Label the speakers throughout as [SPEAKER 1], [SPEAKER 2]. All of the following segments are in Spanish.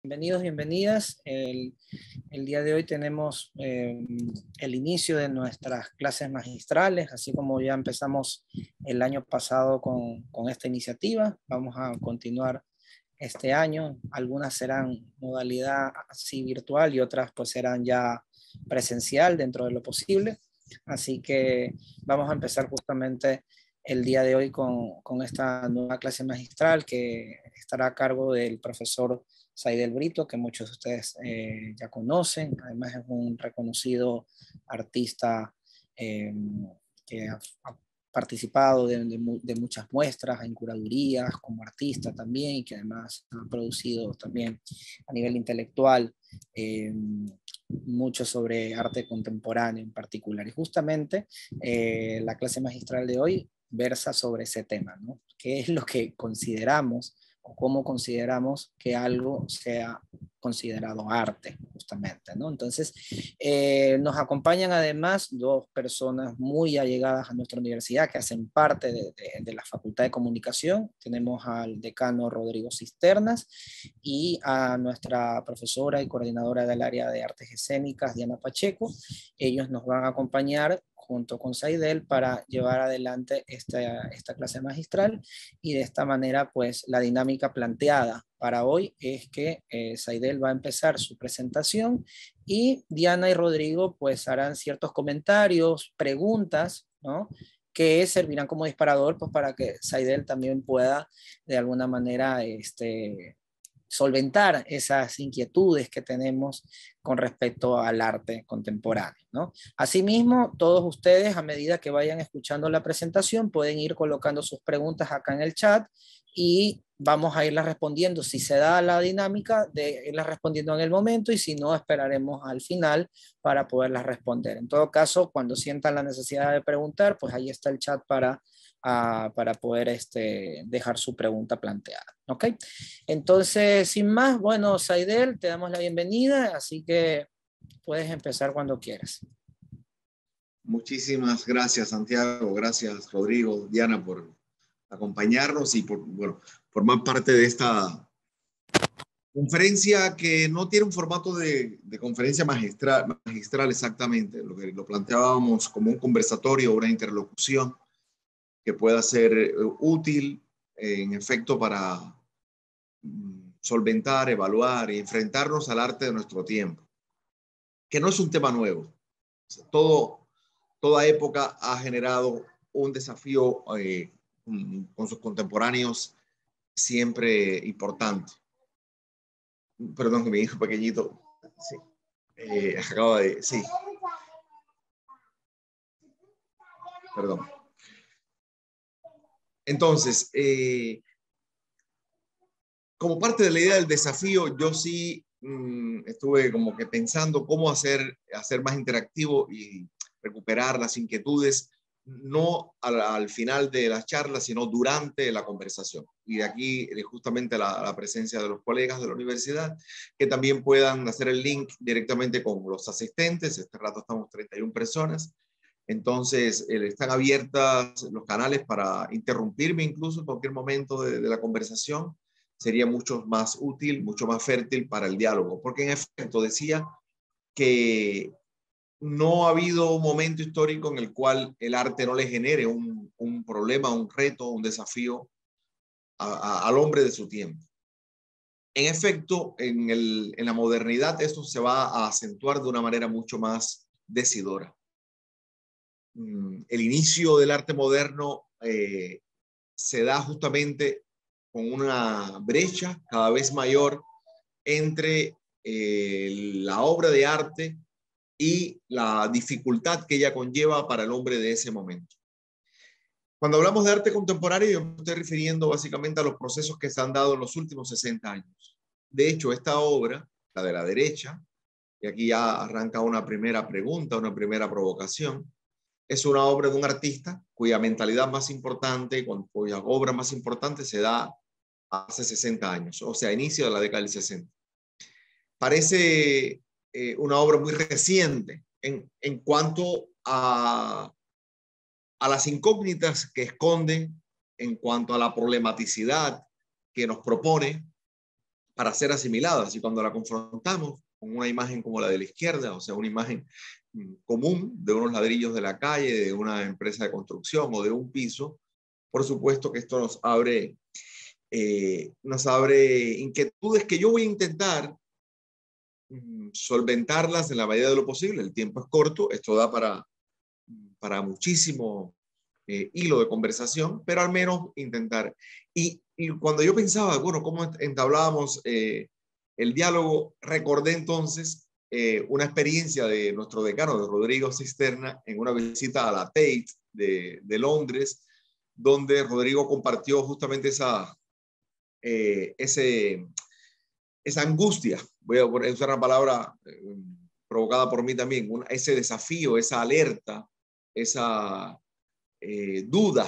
[SPEAKER 1] Bienvenidos, bienvenidas. El día de hoy tenemos el inicio de nuestras clases magistrales, así como ya empezamos el año pasado con esta iniciativa. Vamos a continuar este año. Algunas serán modalidad así virtual y otras pues serán ya presencial dentro de lo posible. Así que vamos a empezar justamente el día de hoy con esta nueva clase magistral que estará a cargo del profesor Saidel Brito, que muchos de ustedes ya conocen. Además es un reconocido artista que ha participado de muchas muestras en curadurías como artista también, y que además ha producido también a nivel intelectual mucho sobre arte contemporáneo en particular. Y justamente la clase magistral de hoy versa sobre ese tema, ¿no? ¿Qué es lo que consideramos o cómo consideramos que algo sea considerado arte, justamente, ¿no? Entonces, nos acompañan además dos personas muy allegadas a nuestra universidad que hacen parte de la Facultad de Comunicación. Tenemos al decano Rodrigo Cisternas y a nuestra profesora y coordinadora del área de artes escénicas, Diana Pacheco. Ellos nos van a acompañar junto con Saidel para llevar adelante esta clase magistral, y de esta manera pues la dinámica planteada para hoy es que Saidel va a empezar su presentación y Diana y Rodrigo pues harán ciertos comentarios, preguntas, ¿no?, que servirán como disparador pues para que Saidel también pueda de alguna manera solventar esas inquietudes que tenemos con respecto al arte contemporáneo, ¿no? Asimismo, todos ustedes, a medida que vayan escuchando la presentación, pueden ir colocando sus preguntas acá en el chat y vamos a irlas respondiendo. Si se da la dinámica, de irlas respondiendo en el momento, y si no, esperaremos al final para poderlas responder. En todo caso, cuando sientan la necesidad de preguntar, pues ahí está el chat para poder dejar su pregunta planteada. ¿Ok? Entonces, sin más, bueno, Saidel, te damos la bienvenida, así que puedes empezar cuando quieras.
[SPEAKER 2] Muchísimas gracias, Santiago. Gracias, Rodrigo, Diana, por acompañarnos y por formar parte de esta conferencia que no tiene un formato de conferencia magistral exactamente. Lo planteábamos como un conversatorio, una interlocución que pueda ser útil, en efecto, para solventar, evaluar y enfrentarnos al arte de nuestro tiempo, que no es un tema nuevo. O sea, toda época ha generado un desafío con sus contemporáneos siempre importante. Perdón, que mi hijo pequeñito, sí, acaba de, sí, perdón. Entonces, como parte de la idea del desafío, yo sí estuve como que pensando cómo hacer más interactivo y recuperar las inquietudes, no al final de las charlas, sino durante la conversación. Y de aquí justamente la presencia de los colegas de la universidad, que también puedan hacer el link directamente con los asistentes. Este rato estamos 31 personas. Entonces, están abiertas los canales para interrumpirme incluso en cualquier momento de la conversación. Sería mucho más útil, mucho más fértil para el diálogo. Porque en efecto decía que no ha habido un momento histórico en el cual el arte no le genere un problema, un reto, un desafío al hombre de su tiempo. En efecto, en la modernidad esto se va a acentuar de una manera mucho más decidora. El inicio del arte moderno se da justamente con una brecha cada vez mayor entre la obra de arte y la dificultad que ella conlleva para el hombre de ese momento. Cuando hablamos de arte contemporáneo, yo me estoy refiriendo básicamente a los procesos que se han dado en los últimos 60 años. De hecho, esta obra, la de la derecha, y aquí ya arranca una primera pregunta, una primera provocación, es una obra de un artista cuya mentalidad más importante, cuya obra más importante se da hace 60 años, o sea, a inicio de la década del 60. Parece una obra muy reciente en cuanto a las incógnitas que esconde, en cuanto a la problematicidad que nos propone. para ser asimiladas. Y cuando la confrontamos con una imagen como la de la izquierda, o sea, una imagen común de unos ladrillos de la calle, de una empresa de construcción o de un piso, por supuesto que esto nos abre inquietudes que yo voy a intentar solventarlas en la medida de lo posible. El tiempo es corto, esto da para muchísimo hilo de conversación, pero al menos intentar. Y cuando yo pensaba, bueno, cómo entablábamos el diálogo, recordé entonces una experiencia de nuestro decano, de Rodrigo Cisterna, en una visita a la Tate de Londres, donde Rodrigo compartió justamente esa angustia, voy a usar una palabra provocada por mí también, ese desafío, esa alerta, esa duda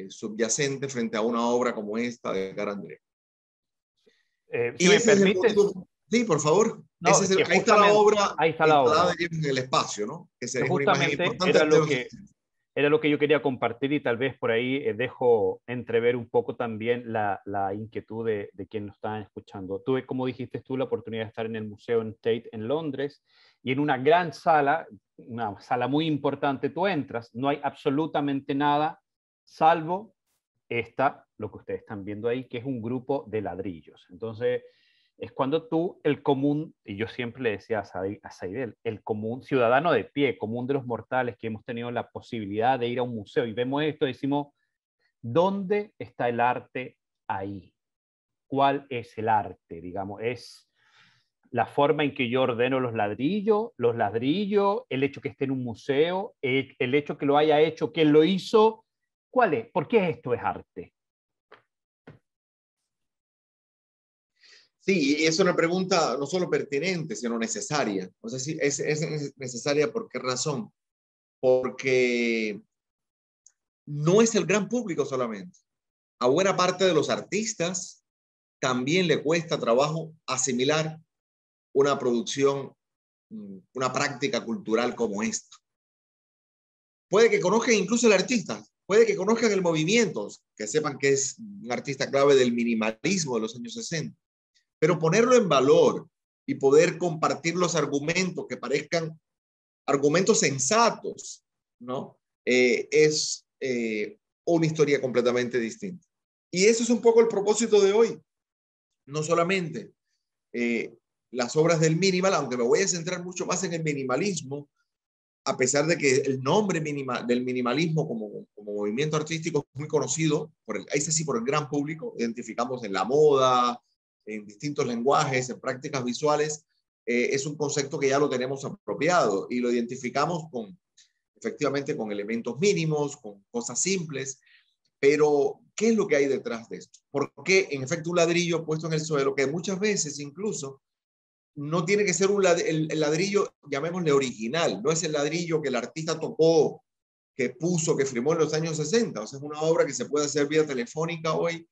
[SPEAKER 2] subyacente frente a una obra como esta de Edgar André.
[SPEAKER 3] Si me permites.
[SPEAKER 2] Sí, por favor.
[SPEAKER 3] No,
[SPEAKER 2] Ahí está la obra
[SPEAKER 3] ahí está la obra.
[SPEAKER 2] En el espacio, ¿no? Que es
[SPEAKER 3] justamente
[SPEAKER 2] una imagen importante
[SPEAKER 3] era lo que yo quería compartir, y tal vez por ahí dejo entrever un poco también la inquietud de quienes nos están escuchando. Tuve, como dijiste tú, la oportunidad de estar en el Museo Tate en Londres, y en una gran sala, una sala muy importante, tú entras, no hay absolutamente nada, salvo lo que ustedes están viendo ahí, que es un grupo de ladrillos. Entonces, es cuando tú, el común, y yo siempre le decía a Saidel, el común ciudadano de pie, común de los mortales, que hemos tenido la posibilidad de ir a un museo y vemos esto, decimos, ¿dónde está el arte ahí? ¿Cuál es el arte? Digamos, es la forma en que yo ordeno los ladrillos, el hecho que esté en un museo, el hecho que lo haya hecho, que lo hizo. ¿Cuál es? ¿Por qué esto es arte?
[SPEAKER 2] Sí, es una pregunta no solo pertinente, sino necesaria. O sea, sí, es necesaria. ¿Por qué razón? Porque no es el gran público solamente. A buena parte de los artistas también le cuesta trabajo asimilar una producción, una práctica cultural como esta. Puede que conozcan incluso el artista, puede que conozcan el movimiento, que sepan que es un artista clave del minimalismo de los años 60. Pero ponerlo en valor y poder compartir los argumentos que parezcan argumentos sensatos, ¿no? Es una historia completamente distinta. Y eso es un poco el propósito de hoy. No solamente las obras del minimal, aunque me voy a centrar mucho más en el minimalismo, a pesar de que el nombre del minimalismo como movimiento artístico es muy conocido, por el gran público, identificamos en la moda, en distintos lenguajes, en prácticas visuales, es un concepto que ya lo tenemos apropiado y lo identificamos efectivamente con elementos mínimos, con cosas simples, pero ¿qué es lo que hay detrás de esto? Porque en efecto un ladrillo puesto en el suelo, que muchas veces incluso no tiene que ser el ladrillo, llamémosle original, no es el ladrillo que el artista tocó, que puso, que firmó en los años 60, o sea, es una obra que se puede hacer vía telefónica hoy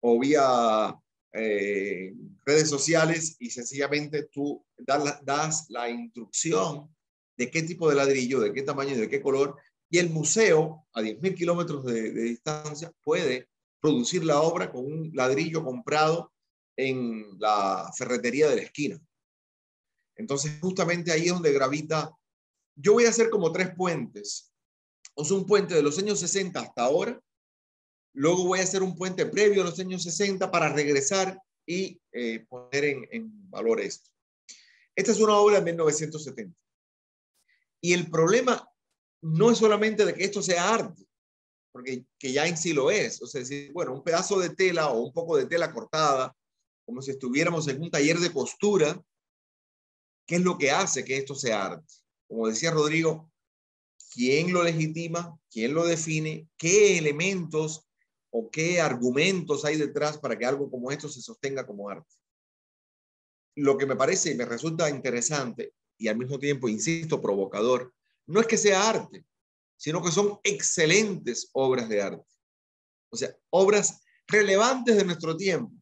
[SPEAKER 2] o vía redes sociales y sencillamente tú das la instrucción de qué tipo de ladrillo, de qué tamaño y de qué color, y el museo a 10.000 kilómetros de distancia puede producir la obra con un ladrillo comprado en la ferretería de la esquina. Entonces, justamente ahí es donde gravita. Yo voy a hacer como 3 puentes. O sea, un puente de los años 60 hasta ahora. Luego voy a hacer un puente previo a los años 60 para regresar y poner en valor esto. Esta es una obra de 1970. Y el problema no es solamente de que esto sea arte, porque que ya en sí lo es. O sea, bueno, un pedazo de tela o un poco de tela cortada, como si estuviéramos en un taller de costura. ¿Qué es lo que hace que esto sea arte? Como decía Rodrigo, ¿quién lo legitima? ¿Quién lo define? ¿Qué elementos o qué argumentos hay detrás para que algo como esto se sostenga como arte? Lo que me parece y me resulta interesante y al mismo tiempo, insisto, provocador, no es que sea arte, sino que son excelentes obras de arte. O sea, obras relevantes de nuestro tiempo,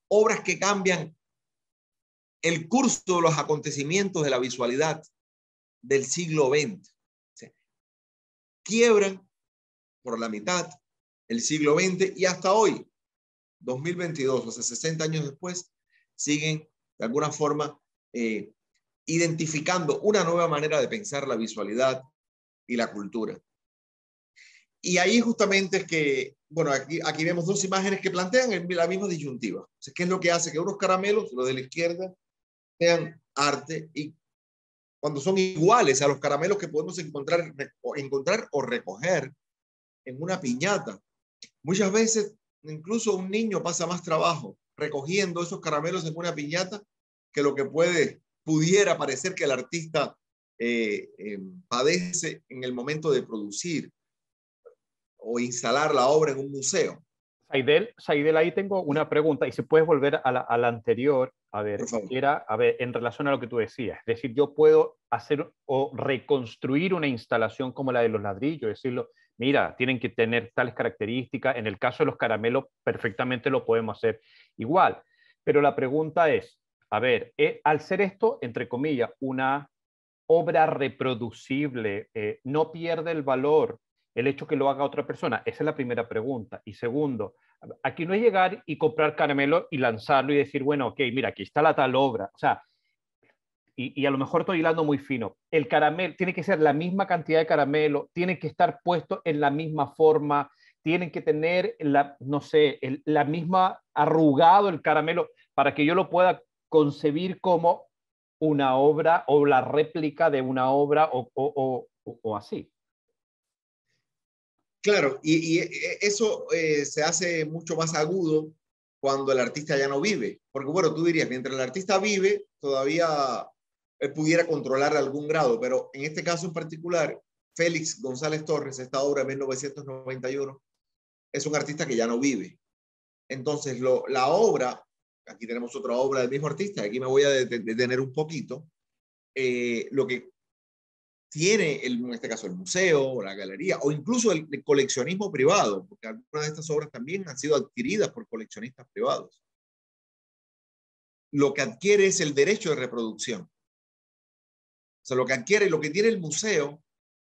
[SPEAKER 2] obras que cambian el curso de los acontecimientos de la visualidad del siglo XX. O sea, quiebran por la mitad el siglo XX y hasta hoy, 2022, o sea, 60 años después, siguen de alguna forma identificando una nueva manera de pensar la visualidad y la cultura. Y ahí justamente es que, bueno, aquí vemos dos imágenes que plantean la misma disyuntiva. O sea, ¿qué es lo que hace que unos caramelos, los de la izquierda, sean arte y cuando son iguales a los caramelos que podemos encontrar o recoger en una piñata? Muchas veces, incluso un niño pasa más trabajo recogiendo esos caramelos en una piñata que lo que pudiera parecer que el artista padece en el momento de producir o instalar la obra en un museo.
[SPEAKER 3] Saidel, ahí tengo una pregunta, y si puedes volver a la anterior, a ver, en relación a lo que tú decías. Es decir, yo puedo hacer o reconstruir una instalación como la de los ladrillos, decirlo, mira, tienen que tener tales características. En el caso de los caramelos, perfectamente lo podemos hacer igual. Pero la pregunta es, a ver, al ser esto, entre comillas, una obra reproducible, ¿no pierde el valor el hecho que lo haga otra persona? Esa es la primera pregunta. Y segundo, aquí no es llegar y comprar caramelo y lanzarlo y decir, bueno, ok, mira, aquí está la tal obra. O sea, y a lo mejor estoy hilando muy fino. El caramelo tiene que ser la misma cantidad de caramelo, tiene que estar puesto en la misma forma, tienen que tener, no sé, la misma arrugado el caramelo para que yo lo pueda concebir como una obra o la réplica de una obra o así.
[SPEAKER 2] Claro, y eso se hace mucho más agudo cuando el artista ya no vive. Porque bueno, tú dirías, mientras el artista vive, todavía él pudiera controlar a algún grado, pero en este caso en particular, Félix González Torres, esta obra de 1991, es un artista que ya no vive. Entonces, la obra, aquí tenemos otra obra del mismo artista, aquí me voy a detener un poquito, lo que tiene, en este caso, el museo, o la galería, o incluso el coleccionismo privado, porque algunas de estas obras también han sido adquiridas por coleccionistas privados. Lo que adquiere es el derecho de reproducción. O sea, lo que adquiere, lo que tiene el museo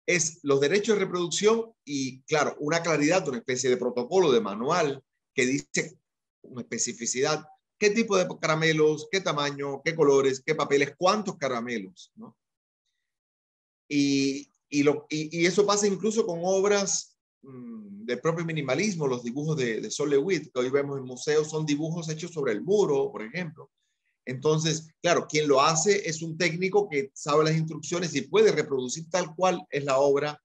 [SPEAKER 2] es los derechos de reproducción y, claro, una claridad, una especie de protocolo, de manual, que dice una especificidad, qué tipo de caramelos, qué tamaño, qué colores, qué papeles, cuántos caramelos, ¿no? Y eso pasa incluso con obras del propio minimalismo, los dibujos de Sol LeWitt, que hoy vemos en museos, son dibujos hechos sobre el muro, por ejemplo. Entonces, claro, quien lo hace es un técnico que sabe las instrucciones y puede reproducir tal cual es la obra,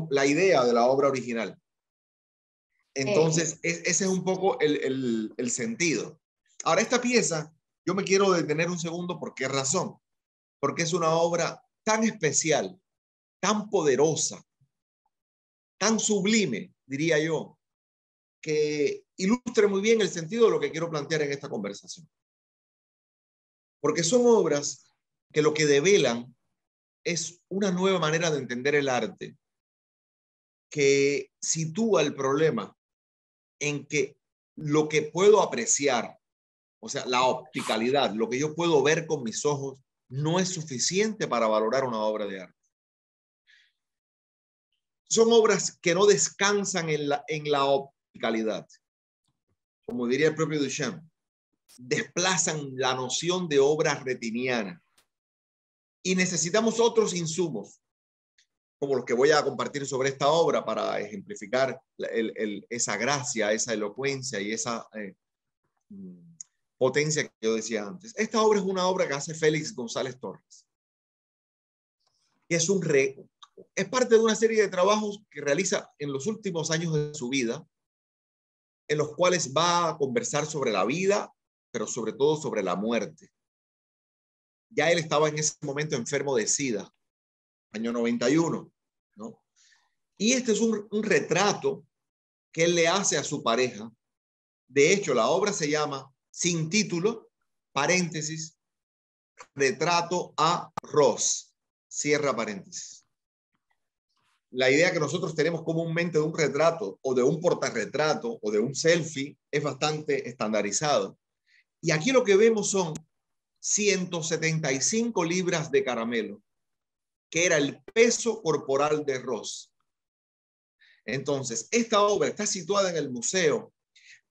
[SPEAKER 2] la idea de la obra original. Entonces, ese es un poco el sentido. Ahora, esta pieza, yo me quiero detener un segundo. ¿Por qué razón? Porque es una obra tan especial, tan poderosa, tan sublime, diría yo, que ilustre muy bien el sentido de lo que quiero plantear en esta conversación. Porque son obras que lo que develan es una nueva manera de entender el arte, que sitúa el problema en que lo que puedo apreciar, o sea, la opticalidad, lo que yo puedo ver con mis ojos, no es suficiente para valorar una obra de arte. Son obras que no descansan en la opticalidad. Como diría el propio Duchamp, desplazan la noción de obra retiniana. Y necesitamos otros insumos, como los que voy a compartir sobre esta obra para ejemplificar esa gracia, esa elocuencia y esa potencia que yo decía antes. Esta obra es una obra que hace Félix González Torres. Y es parte de una serie de trabajos que realiza en los últimos años de su vida, en los cuales va a conversar sobre la vida, pero sobre todo sobre la muerte. Ya él estaba en ese momento enfermo de SIDA, año 91, ¿no? Y este es un retrato que él le hace a su pareja. De hecho, la obra se llama Sin título, paréntesis, retrato a Ross, cierra paréntesis. La idea que nosotros tenemos comúnmente de un retrato o de un portarretrato o de un selfie es bastante estandarizado. Y aquí lo que vemos son 175 libras de caramelo, que era el peso corporal de Ross. Entonces, esta obra está situada en el museo,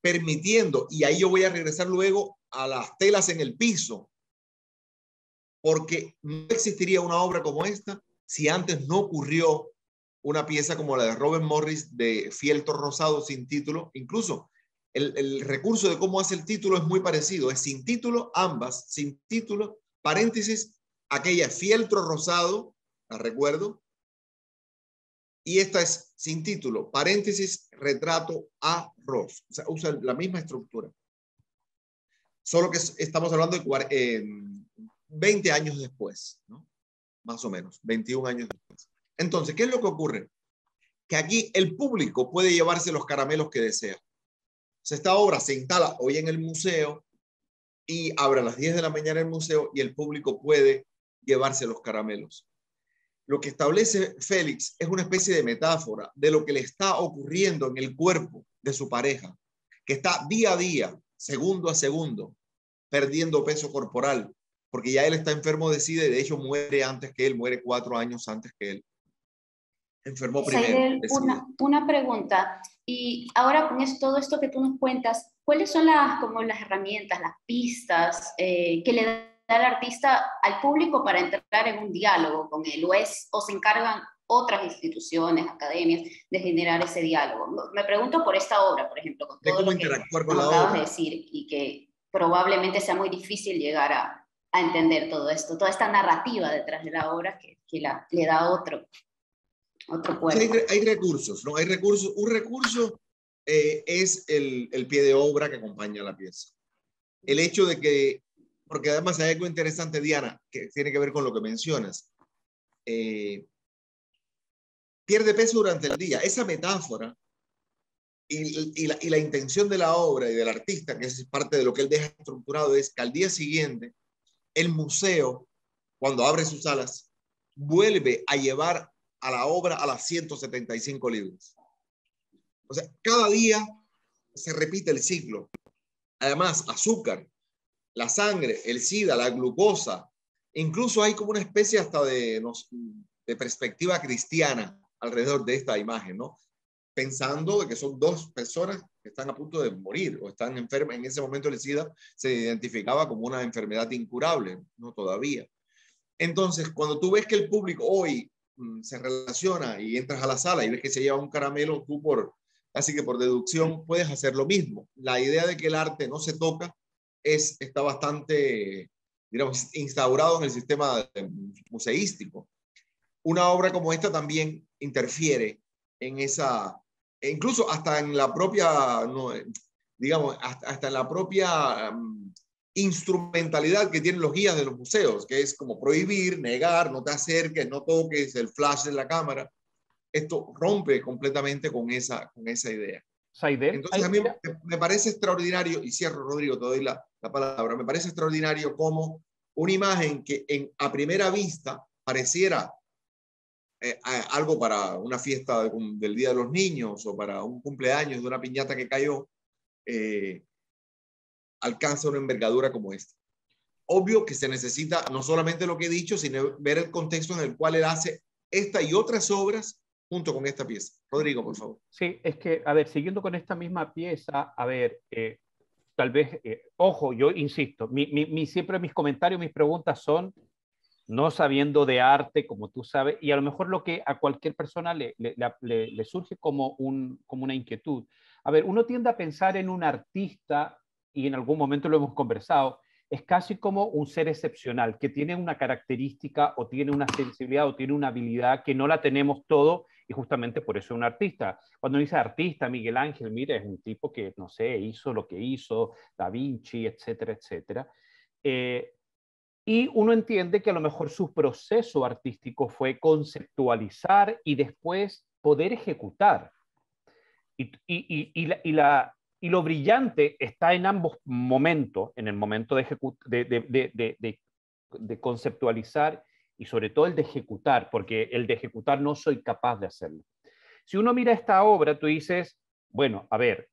[SPEAKER 2] permitiendo, y ahí yo voy a regresar luego a las telas en el piso, porque no existiría una obra como esta si antes no ocurrió una pieza como la de Robert Morris de Fieltro Rosado sin título. Incluso el recurso de cómo hace el título es muy parecido, es sin título, ambas, sin título, paréntesis, aquella Fieltro Rosado, la recuerdo, y esta es sin título, paréntesis, retrato a Ross. O sea, usa la misma estructura. Solo que estamos hablando de 20 años después, ¿no? Más o menos, 21 años después. Entonces, ¿qué es lo que ocurre? Que aquí el público puede llevarse los caramelos que desea. O sea, esta obra se instala hoy en el museo y abre a las 10 de la mañana el museo y el público puede llevarse los caramelos. Lo que establece Félix es una especie de metáfora de lo que le está ocurriendo en el cuerpo de su pareja, que está día a día, segundo a segundo, perdiendo peso corporal, porque ya él está enfermo de SIDA y de hecho muere antes que él, muere 4 años antes que él. Enfermó primero.
[SPEAKER 4] Una pregunta, y ahora con todo esto que tú nos cuentas, ¿cuáles son como las herramientas, las pistas que le da el artista al público para entrar en un diálogo con él? ¿O se encargan otras instituciones, academias, de generar ese diálogo? Me pregunto por esta obra, por ejemplo, con todo lo que nos acabas de decir, y que probablemente sea muy difícil llegar a entender todo esto, toda esta narrativa detrás de la obra que le da otro cuerpo.
[SPEAKER 2] Hay recursos, ¿no? Hay recursos. Un recurso es el pie de obra que acompaña a la pieza. El hecho de que, porque además hay algo interesante, Diana, que tiene que ver con lo que mencionas. Pierde peso durante el día. Esa metáfora y la intención de la obra y del artista, que es parte de lo que él deja estructurado, es que al día siguiente el museo, cuando abre sus salas, vuelve a llevar a la obra a las 175 libras. O sea, cada día se repite el ciclo. Además, azúcar, la sangre, el SIDA, la glucosa, incluso hay como una especie hasta de perspectiva cristiana alrededor de esta imagen, ¿no? Pensando de que son 2 personas que están a punto de morir o están enfermas. En ese momento el SIDA se identificaba como una enfermedad incurable, no todavía. Entonces, cuando tú ves que el público hoy se relaciona y entras a la sala y ves que se lleva un caramelo, tú así que por deducción puedes hacer lo mismo. La idea de que el arte no se toca está bastante, digamos, instaurado en el sistema museístico. Una obra como esta también interfiere en esa, incluso hasta en la propia, digamos, hasta en la propia instrumentalidad que tienen los guías de los museos, que es como prohibir, negar, no te acerques, no toques, el flash de la cámara. Esto rompe completamente con esa idea. Entonces a mí me parece extraordinario, y cierro, Rodrigo, te doy la palabra, me parece extraordinario cómo una imagen que a primera vista pareciera algo para una fiesta del Día de los Niños o para un cumpleaños de una piñata que cayó, alcanza una envergadura como esta. Obvio que se necesita no solamente lo que he dicho, sino ver el contexto en el cual él hace esta y otras obras junto con esta pieza. Rodrigo, por favor.
[SPEAKER 3] Sí, es que, a ver, siguiendo con esta misma pieza, a ver, tal vez, ojo, yo insisto, siempre mis comentarios, mis preguntas son no sabiendo de arte, como tú sabes, y a lo mejor lo que a cualquier persona le surge como una inquietud. A ver, uno tiende a pensar en un artista, y en algún momento lo hemos conversado, es casi como un ser excepcional, que tiene una característica o tiene una sensibilidad o tiene una habilidad que no la tenemos todo, y justamente por eso es un artista. Cuando dice artista, Miguel Ángel, mire, es un tipo que, no sé, hizo lo que hizo, Da Vinci, etcétera, etcétera. Y uno entiende que a lo mejor su proceso artístico fue conceptualizar y después poder ejecutar. Y lo brillante está en ambos momentos, en el momento de conceptualizar y sobre todo el de ejecutar, porque el de ejecutar no soy capaz de hacerlo. Si uno mira esta obra, tú dices, bueno, a ver,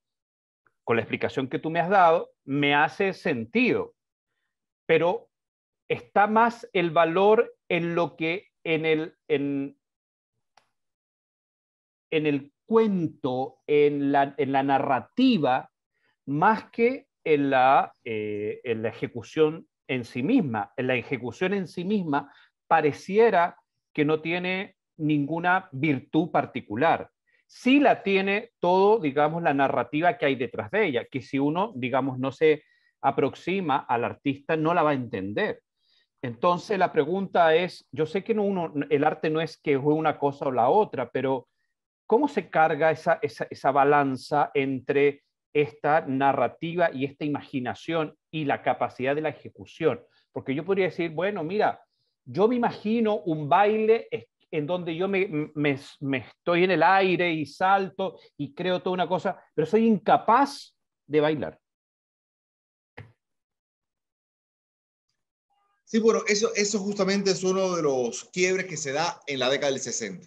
[SPEAKER 3] con la explicación que tú me has dado, me hace sentido, pero está más el valor en lo que en el cuento, en la narrativa, más que en la ejecución en sí misma. En la ejecución en sí misma pareciera que no tiene ninguna virtud particular. Sí la tiene todo, digamos, la narrativa que hay detrás de ella, que si uno, digamos, no se aproxima al artista, no la va a entender. Entonces la pregunta es, yo sé que el arte no es que juegue una cosa o la otra, pero ¿cómo se carga esa balanza entre esta narrativa y esta imaginación y la capacidad de la ejecución? Porque yo podría decir, bueno, mira, yo me imagino un baile en donde yo me estoy en el aire y salto y creo toda una cosa, pero soy incapaz de bailar.
[SPEAKER 2] Sí, bueno, eso justamente es uno de los quiebres que se da en la década del 60.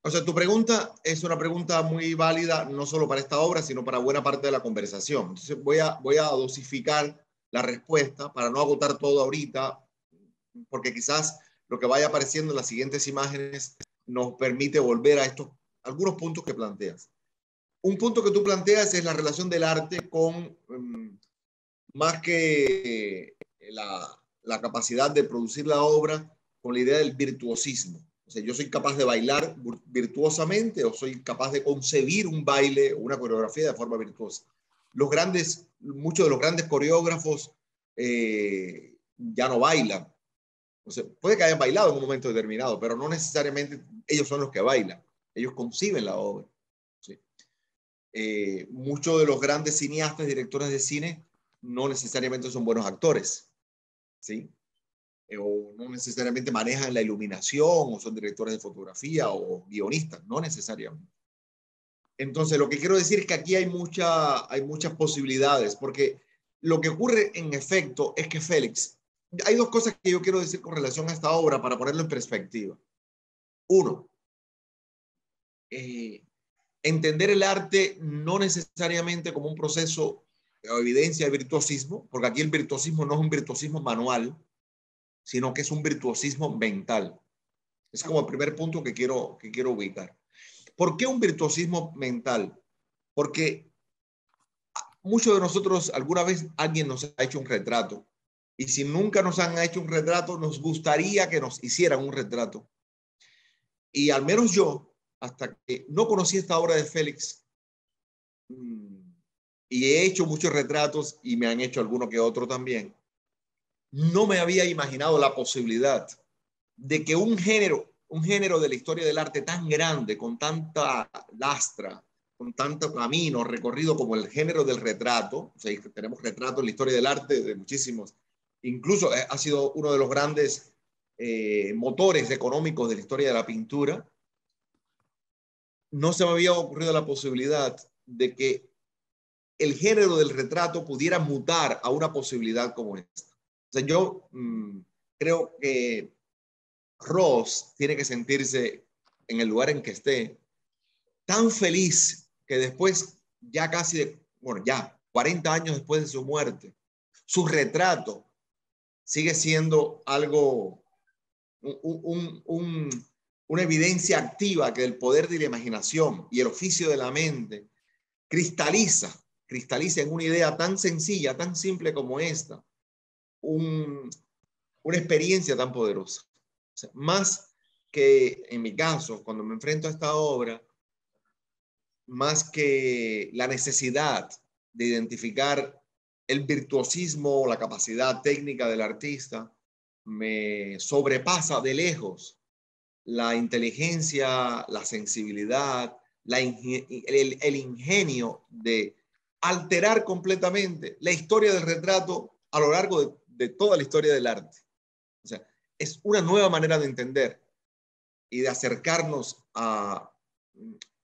[SPEAKER 2] O sea, tu pregunta es una pregunta muy válida, no solo para esta obra, sino para buena parte de la conversación. Entonces voy a dosificar la respuesta para no agotar todo ahorita, porque quizás lo que vaya apareciendo en las siguientes imágenes nos permite volver a estos algunos puntos que planteas. Un punto que tú planteas es la relación del arte con más que la capacidad de producir la obra, con la idea del virtuosismo. O sea, yo soy capaz de bailar virtuosamente o soy capaz de concebir un baile o una coreografía de forma virtuosa. Muchos de los grandes coreógrafos ya no bailan. O sea, puede que hayan bailado en un momento determinado, pero no necesariamente ellos son los que bailan. Ellos conciben la obra. ¿Sí? Muchos de los grandes cineastas, directores de cine, no necesariamente son buenos actores, ¿sí? O no necesariamente manejan la iluminación, o son directores de fotografía, o guionistas, no necesariamente. Entonces, lo que quiero decir es que aquí hay muchas posibilidades, porque lo que ocurre en efecto es que Félix, hay dos cosas que yo quiero decir con relación a esta obra para ponerlo en perspectiva. Uno, entender el arte no necesariamente como un proceso o evidencia de virtuosismo, porque aquí el virtuosismo no es un virtuosismo manual, sino que es un virtuosismo mental. Es como el primer punto que quiero ubicar. ¿Por qué un virtuosismo mental? Porque muchos de nosotros, alguna vez alguien nos ha hecho un retrato, y si nunca nos han hecho un retrato, nos gustaría que nos hicieran un retrato. Y al menos yo, hasta que no conocí esta obra de Félix, y he hecho muchos retratos y me han hecho alguno que otro también, no me había imaginado la posibilidad de que un género de la historia del arte tan grande, con tanta lastra, con tanto camino recorrido como el género del retrato, o sea, tenemos retratos en la historia del arte de muchísimos, incluso ha sido uno de los grandes motores económicos de la historia de la pintura, no se me había ocurrido la posibilidad de que el género del retrato pudiera mutar a una posibilidad como esta. O sea, yo creo que Ross tiene que sentirse en el lugar en que esté tan feliz que después, ya casi, ya 40 años después de su muerte, su retrato sigue siendo algo, una evidencia activa que el poder de la imaginación y el oficio de la mente cristaliza en una idea tan sencilla, tan simple como esta, una experiencia tan poderosa. O sea, más que en mi caso, cuando me enfrento a esta obra, más que la necesidad de identificar el virtuosismo o la capacidad técnica del artista, me sobrepasa de lejos la inteligencia, la sensibilidad, el ingenio de alterar completamente la historia del retrato a lo largo de toda la historia del arte. O sea, es una nueva manera de entender y de acercarnos a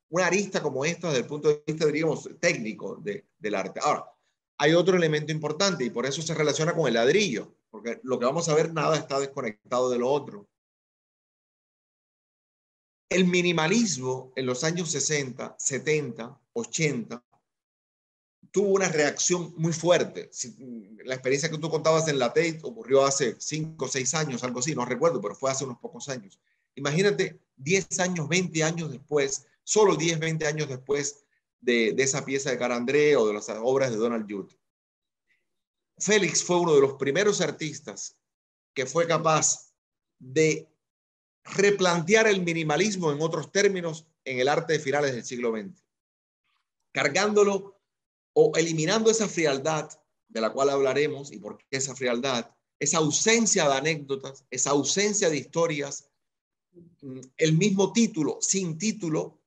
[SPEAKER 2] una arista como esta desde el punto de vista, diríamos, técnico del arte. Ahora, hay otro elemento importante y por eso se relaciona con el ladrillo, porque lo que vamos a ver nada está desconectado de lo otro. El minimalismo en los años 60, 70, 80 tuvo una reacción muy fuerte. La experiencia que tú contabas en la Tate ocurrió hace 5 o 6 años, algo así, no recuerdo, pero fue hace unos pocos años. Imagínate 10 años, 20 años después, solo 10, 20 años después de esa pieza de Cara André o de las obras de Donald Judd. Félix fue uno de los primeros artistas que fue capaz de replantear el minimalismo en otros términos en el arte de finales del siglo XX, cargándolo o eliminando esa frialdad de la cual hablaremos y por qué esa frialdad, esa ausencia de anécdotas, esa ausencia de historias, el mismo título, sin título,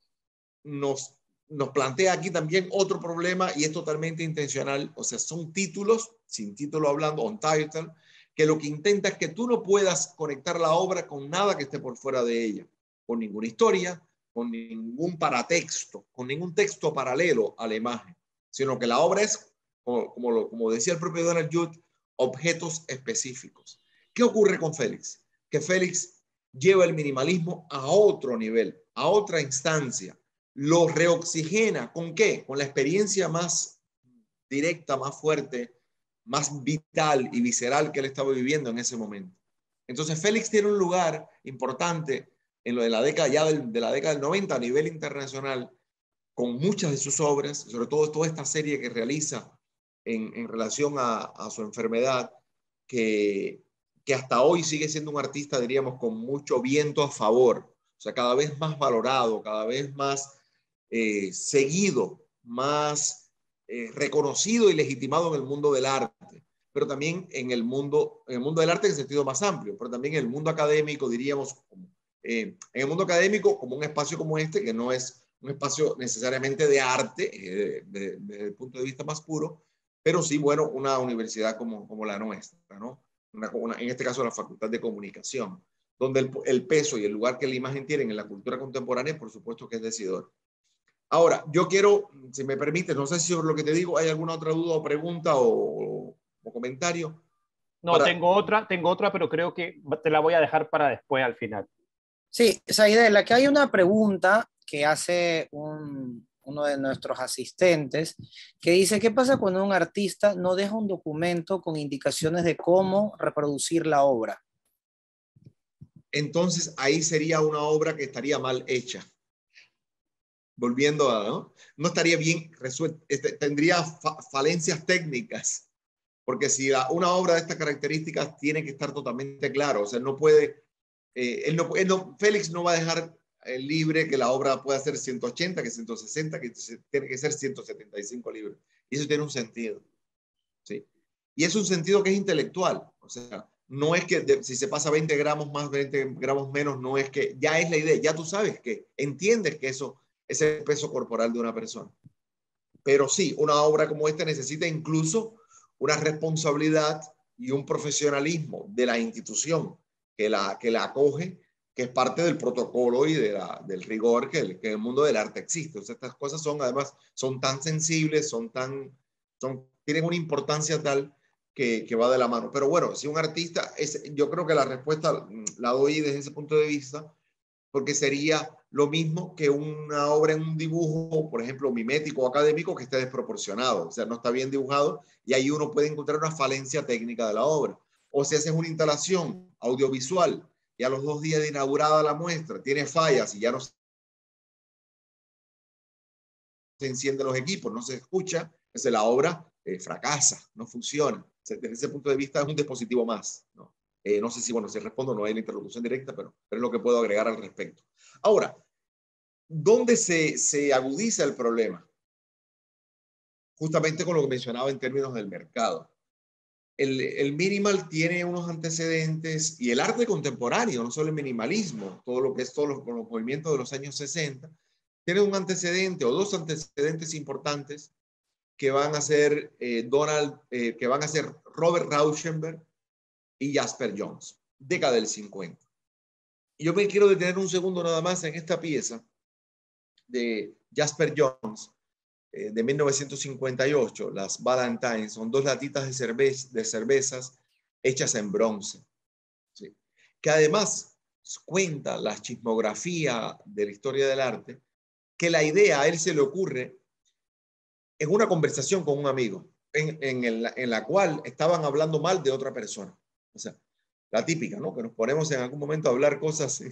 [SPEAKER 2] nos plantea aquí también otro problema y es totalmente intencional. O sea, son títulos, sin título hablando, on title, que lo que intenta es que tú no puedas conectar la obra con nada que esté por fuera de ella, con ninguna historia, con ningún paratexto, con ningún texto paralelo a la imagen, sino que la obra es, como decía el propio Donald Judd, objetos específicos. ¿Qué ocurre con Félix? Que Félix lleva el minimalismo a otro nivel, a otra instancia. Lo reoxigena. ¿Con qué? Con la experiencia más directa, más fuerte, más vital y visceral que él estaba viviendo en ese momento. Entonces Félix tiene un lugar importante en lo de la década, ya de la década del 90 a nivel internacional, con muchas de sus obras, sobre todo toda esta serie que realiza en relación a su enfermedad, que hasta hoy sigue siendo un artista, diríamos, con mucho viento a favor, o sea, cada vez más valorado, cada vez más seguido, más reconocido y legitimado en el mundo del arte, pero también en el mundo del arte en el sentido más amplio, pero también en el mundo académico, diríamos, en el mundo académico como un espacio como este, que no es un espacio necesariamente de arte, desde el punto de vista más puro, pero sí, bueno, una universidad como la nuestra, ¿no? En este caso la Facultad de Comunicación, donde el peso y el lugar que la imagen tiene en la cultura contemporánea, por supuesto que es decidor. Ahora, yo quiero, si me permite, no sé si sobre lo que te digo hay alguna otra duda o pregunta o comentario.
[SPEAKER 3] No, tengo otra, pero creo que te la voy a dejar para después al final.
[SPEAKER 1] Sí, Saidela, que hay una pregunta que hace uno de nuestros asistentes que dice, ¿qué pasa cuando un artista no deja un documento con indicaciones de cómo reproducir la obra?
[SPEAKER 2] Entonces ahí sería una obra que estaría mal hecha. Volviendo a, no estaría bien resuelta, tendría falencias técnicas, porque si una obra de estas características tiene que estar totalmente claro, o sea, no puede, Félix no va a dejar libre que la obra pueda ser 180, que 160, que tiene que ser 175 libros. Y eso tiene un sentido. ¿Sí? Y es un sentido que es intelectual. O sea, no es que si se pasa 20 gramos más, 20 gramos menos, no es que ya es la idea. Ya tú sabes que entiendes que eso es el peso corporal de una persona. Pero sí, una obra como esta necesita incluso una responsabilidad y un profesionalismo de la institución que la acoge, que es parte del protocolo y del rigor que en el mundo del arte existe. O sea, estas cosas además, son tan sensibles, tienen una importancia tal que va de la mano. Pero bueno, si un artista, yo creo que la respuesta la doy desde ese punto de vista, porque sería lo mismo que una obra en un dibujo, por ejemplo, mimético o académico, que esté desproporcionado, o sea, no está bien dibujado y ahí uno puede encontrar una falencia técnica de la obra. O si haces una instalación audiovisual y a los 2 días de inaugurada la muestra tiene fallas y ya no se encienden los equipos, no se escucha, entonces la obra fracasa, no funciona. O sea, desde ese punto de vista es un dispositivo más, ¿no? No sé si, bueno, si respondo, no hay la interlocución directa, pero es lo que puedo agregar al respecto. Ahora, ¿dónde se agudiza el problema? Justamente con lo que mencionaba en términos del mercado. El minimal tiene unos antecedentes y el arte contemporáneo, no solo el minimalismo, todo lo que es todos los movimientos de los años 60, tiene un antecedente o dos antecedentes importantes que van a ser que van a ser Robert Rauschenberg y Jasper Johns, década del 50. Y yo me quiero detener un segundo nada más en esta pieza de Jasper Johns de 1958, las Valentines, son 2 latitas de cervezas hechas en bronce, ¿sí? Que además cuenta la chismografía de la historia del arte, que la idea a él se le ocurre en una conversación con un amigo, en la cual estaban hablando mal de otra persona. O sea, la típica, ¿no? Que nos ponemos en algún momento a hablar cosas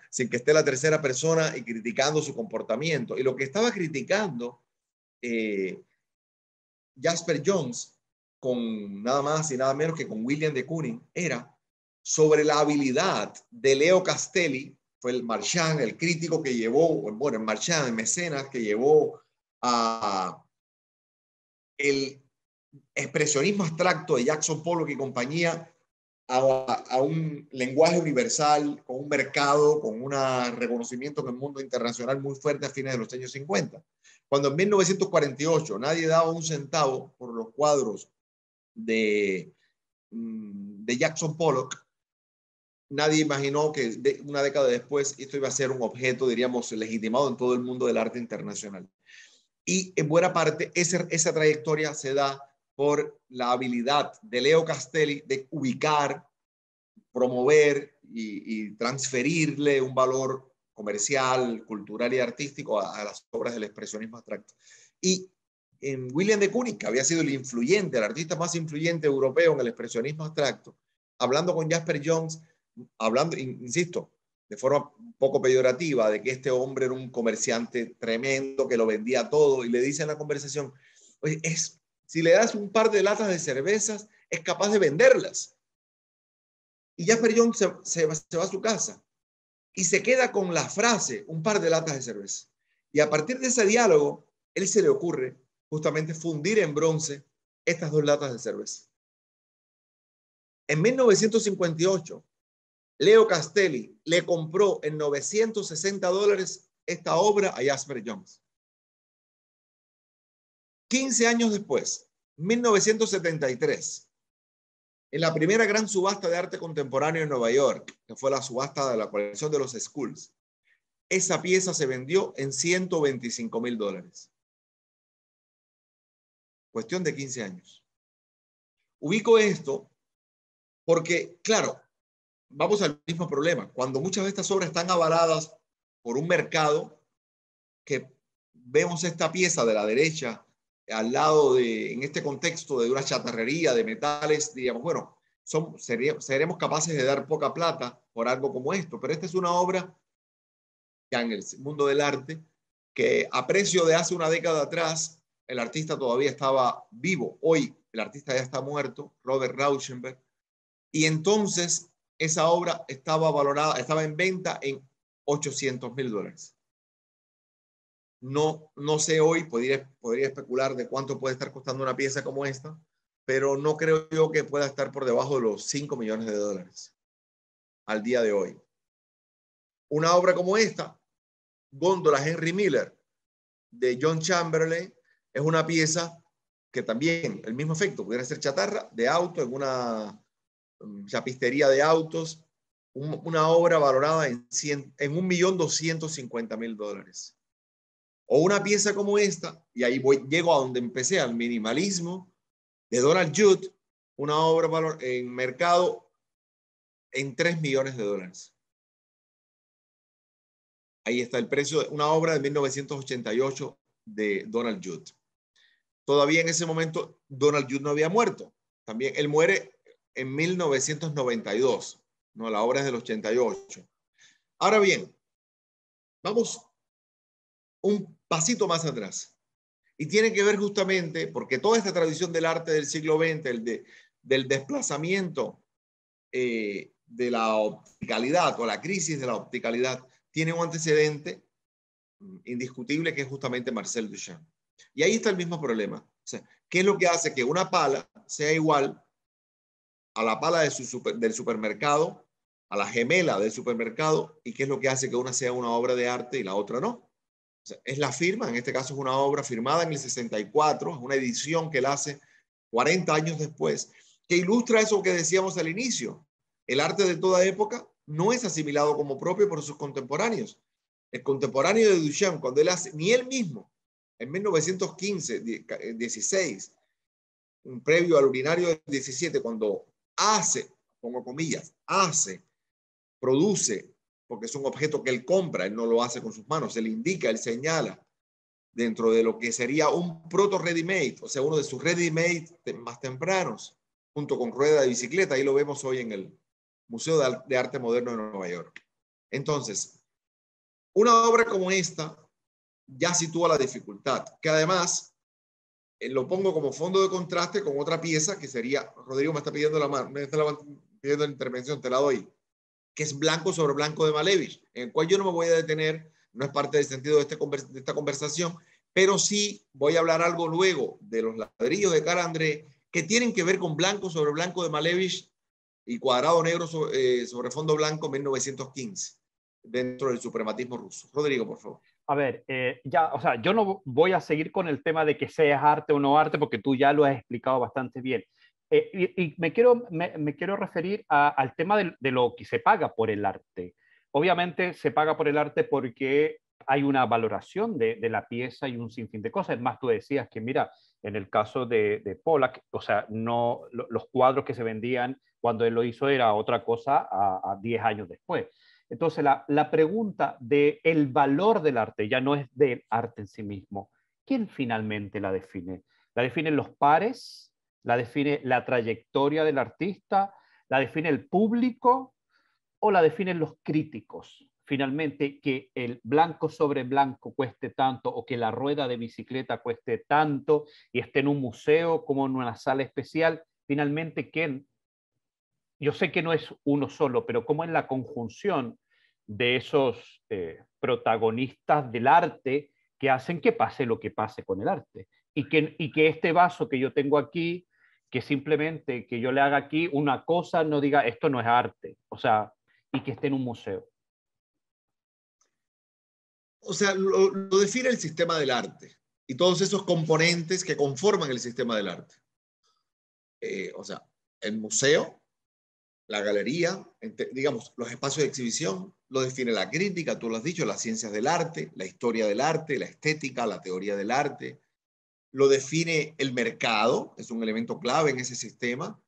[SPEAKER 2] sin que esté la tercera persona y criticando su comportamiento. Y lo que estaba criticando Jasper Johns con nada más y nada menos que con William de Kooning, era sobre la habilidad de Leo Castelli, fue el marchand, el crítico que llevó, bueno, el marchand, el mecenas que llevó a el expresionismo abstracto de Jackson Pollock y compañía a un lenguaje universal, con un mercado, con un reconocimiento en el mundo internacional muy fuerte a fines de los años 50. Cuando en 1948 nadie daba un centavo por los cuadros de Jackson Pollock, nadie imaginó que una década después esto iba a ser un objeto, diríamos, legitimado en todo el mundo del arte internacional. Y en buena parte esa trayectoria se da por la habilidad de Leo Castelli de ubicar, promover y transferirle un valor comercial, cultural y artístico a las obras del expresionismo abstracto. Y en William de Kooning, que había sido el influyente, el artista más influyente europeo en el expresionismo abstracto, hablando con Jasper Johns, hablando, insisto, de forma un poco peyorativa, de que este hombre era un comerciante tremendo, que lo vendía todo, y le dice en la conversación, oye, si le das un par de latas de cervezas, es capaz de venderlas. Y Jasper Johns se va a su casa y se queda con la frase, un par de latas de cerveza. Y a partir de ese diálogo, él se le ocurre justamente fundir en bronce estas 2 latas de cerveza. En 1958, Leo Castelli le compró en $960 esta obra a Jasper Johns. 15 años después, 1973, en la primera gran subasta de arte contemporáneo en Nueva York, que fue la subasta de la colección de los Schools, esa pieza se vendió en $125,000. Cuestión de 15 años. Ubico esto porque, claro, vamos al mismo problema. Cuando muchas de estas obras están avaladas por un mercado, que vemos esta pieza de la derecha al lado en este contexto de una chatarrería de metales, diríamos, bueno, seremos capaces de dar poca plata por algo como esto, pero esta es una obra ya en el mundo del arte que a precio de hace una década atrás el artista todavía estaba vivo. Hoy el artista ya está muerto, Robert Rauschenberg, y entonces esa obra estaba valorada, estaba en venta en $800,000. No sé hoy, podría especular de cuánto puede estar costando una pieza como esta, pero no creo yo que pueda estar por debajo de los $5 millones al día de hoy. Una obra como esta, Góndola Henry Miller, de John Chamberlain, es una pieza que también, el mismo efecto, pudiera ser chatarra de auto, en una chapistería de autos, una obra valorada en $1.250.000. O una pieza como esta, y ahí llego a donde empecé, al minimalismo, de Donald Judd, una obra en mercado en $3 millones. Ahí está el precio de una obra de 1988 de Donald Judd. Todavía en ese momento Donald Judd no había muerto. También él muere en 1992. No, la obra es del 88. Ahora bien, vamos un pasito más atrás. Y tiene que ver justamente, porque toda esta tradición del arte del siglo XX, del desplazamiento de la opticalidad o la crisis de la opticalidad, tiene un antecedente indiscutible que es justamente Marcel Duchamp. Y ahí está el mismo problema. O sea, ¿qué es lo que hace que una pala sea igual a la pala del supermercado, a la gemela del supermercado, y qué es lo que hace que una sea una obra de arte y la otra no? O sea, es la firma, en este caso es una obra firmada en el 64, es una edición que él hace 40 años después, que ilustra eso que decíamos al inicio. El arte de toda época no es asimilado como propio por sus contemporáneos. El contemporáneo de Duchamp, cuando él hace, ni él mismo, en 1915, 16, previo al urinario del 17, cuando hace, pongo comillas, produce, porque es un objeto que él compra, él no lo hace con sus manos, él indica, él señala, dentro de lo que sería un proto ready-made, o sea, uno de sus ready-made más tempranos, junto con rueda de bicicleta, ahí lo vemos hoy en el Museo de Arte Moderno de Nueva York. Entonces, una obra como esta ya sitúa la dificultad, que además lo pongo como fondo de contraste con otra pieza que sería, Rodrigo me está pidiendo la mano, me está pidiendo la intervención, te la doy, que es Blanco sobre Blanco de Malevich, en el cual yo no me voy a detener, no es parte del sentido de esta conversación, pero sí voy a hablar algo luego de los ladrillos de Carl André que tienen que ver con Blanco sobre Blanco de Malevich y Cuadrado Negro sobre Fondo Blanco 1915, dentro del suprematismo ruso. Rodrigo, por favor.
[SPEAKER 3] A ver, ya, o sea, yo no voy a seguir con el tema de que sea arte o no arte, porque tú ya lo has explicado bastante bien. Y me quiero referir al tema de lo que se paga por el arte. Obviamente se paga por el arte porque hay una valoración de la pieza y un sinfín de cosas. Es más, tú decías que, mira, en el caso de Pollack, o sea, no, los cuadros que se vendían cuando él lo hizo era otra cosa a 10 años después. Entonces, la pregunta del valor del arte ya no es del arte en sí mismo. ¿Quién finalmente la define? ¿La definen los pares? ¿La define la trayectoria del artista? ¿La define el público? ¿O la definen los críticos? Finalmente, que el blanco sobre blanco cueste tanto o que la rueda de bicicleta cueste tanto y esté en un museo como en una sala especial. Finalmente, ¿quién? Yo sé que no es uno solo, pero cómo es la conjunción de esos protagonistas del arte que hacen que pase lo que pase con el arte. Y que este vaso que yo tengo aquí, que simplemente que yo le haga aquí una cosa, no diga esto no es arte, o sea, y que esté en un museo.
[SPEAKER 2] O sea, lo define el sistema del arte y todos esos componentes que conforman el sistema del arte. O sea, el museo, la galería, digamos, los espacios de exhibición, lo define la crítica, tú lo has dicho, las ciencias del arte, la historia del arte, la estética, la teoría del arte. Lo define el mercado, es un elemento clave en ese sistema.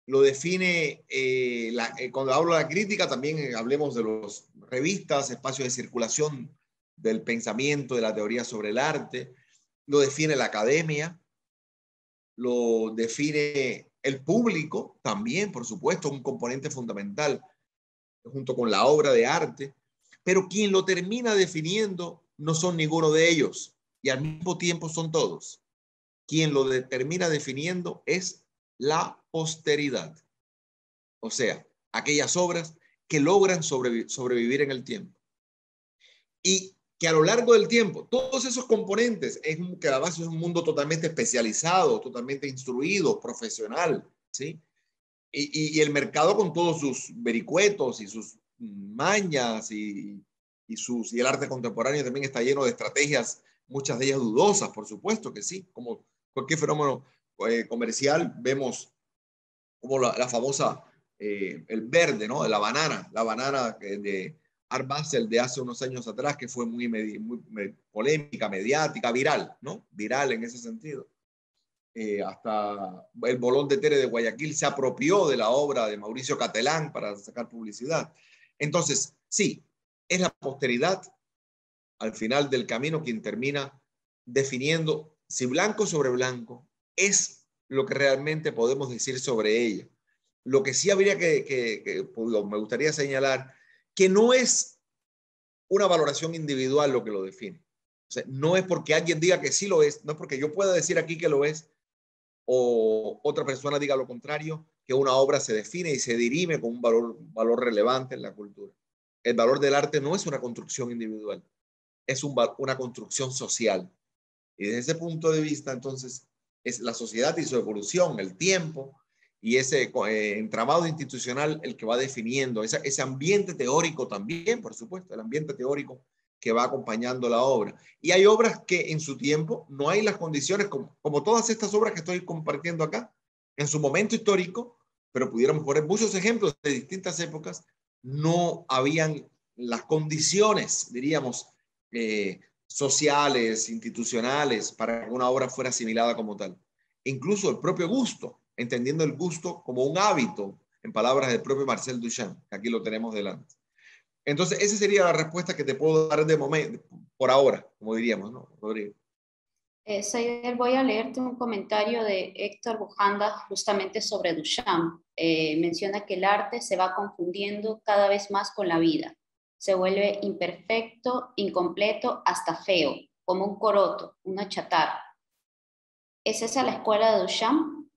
[SPEAKER 2] Lo define, cuando hablo de la crítica, también hablemos de las revistas, espacios de circulación del pensamiento, de la teoría sobre el arte. Lo define la academia, lo define el público también, por supuesto, un componente fundamental junto con la obra de arte, pero quien lo termina definiendo no son ninguno de ellos y al mismo tiempo son todos. Quien lo termina definiendo es la posteridad, o sea, aquellas obras que logran sobrevivir en el tiempo y que a lo largo del tiempo, todos esos componentes, que a la base es un mundo totalmente especializado, totalmente instruido, profesional, ¿sí? Y el mercado con todos sus vericuetos y sus mañas y el arte contemporáneo también está lleno de estrategias, muchas de ellas dudosas, por supuesto que sí, como cualquier fenómeno comercial, vemos como la famosa, el verde, ¿no? De la banana de Art Basel de hace unos años atrás, que fue muy polémica, mediática, viral, ¿no? Viral en ese sentido. Hasta el Bolón de Tere de Guayaquil se apropió de la obra de Mauricio Catelán para sacar publicidad. Entonces, sí, es la posteridad al final del camino quien termina definiendo si blanco sobre blanco es lo que realmente podemos decir sobre ella. Lo que sí habría me gustaría señalar, que no es una valoración individual lo que lo define. O sea, no es porque alguien diga que sí lo es, no es porque yo pueda decir aquí que lo es, o otra persona diga lo contrario, que una obra se define y se dirime con un valor relevante en la cultura. El valor del arte no es una construcción individual, es una construcción social. Y desde ese punto de vista, entonces, es la sociedad y su evolución, el tiempo y ese entramado institucional el que va definiendo ese ambiente teórico también, por supuesto, el ambiente teórico que va acompañando la obra. Y hay obras que en su tiempo no hay las condiciones, como todas estas obras que estoy compartiendo acá, en su momento histórico, pero pudiéramos poner muchos ejemplos de distintas épocas, no habían las condiciones, diríamos, sociales, institucionales, para que una obra fuera asimilada como tal. Incluso el propio gusto, entendiendo el gusto como un hábito, en palabras del propio Marcel Duchamp, que aquí lo tenemos delante. Entonces, esa sería la respuesta que te puedo dar de momento, por ahora, como diríamos, ¿no, Rodrigo?
[SPEAKER 4] Saider, voy a leerte un comentario de Héctor Bujanda justamente sobre Duchamp. Menciona que el arte se va confundiendo cada vez más con la vida. Se vuelve imperfecto, incompleto, hasta feo, como un coroto, una chatarra. ¿Es esa la escuela de Duchamp?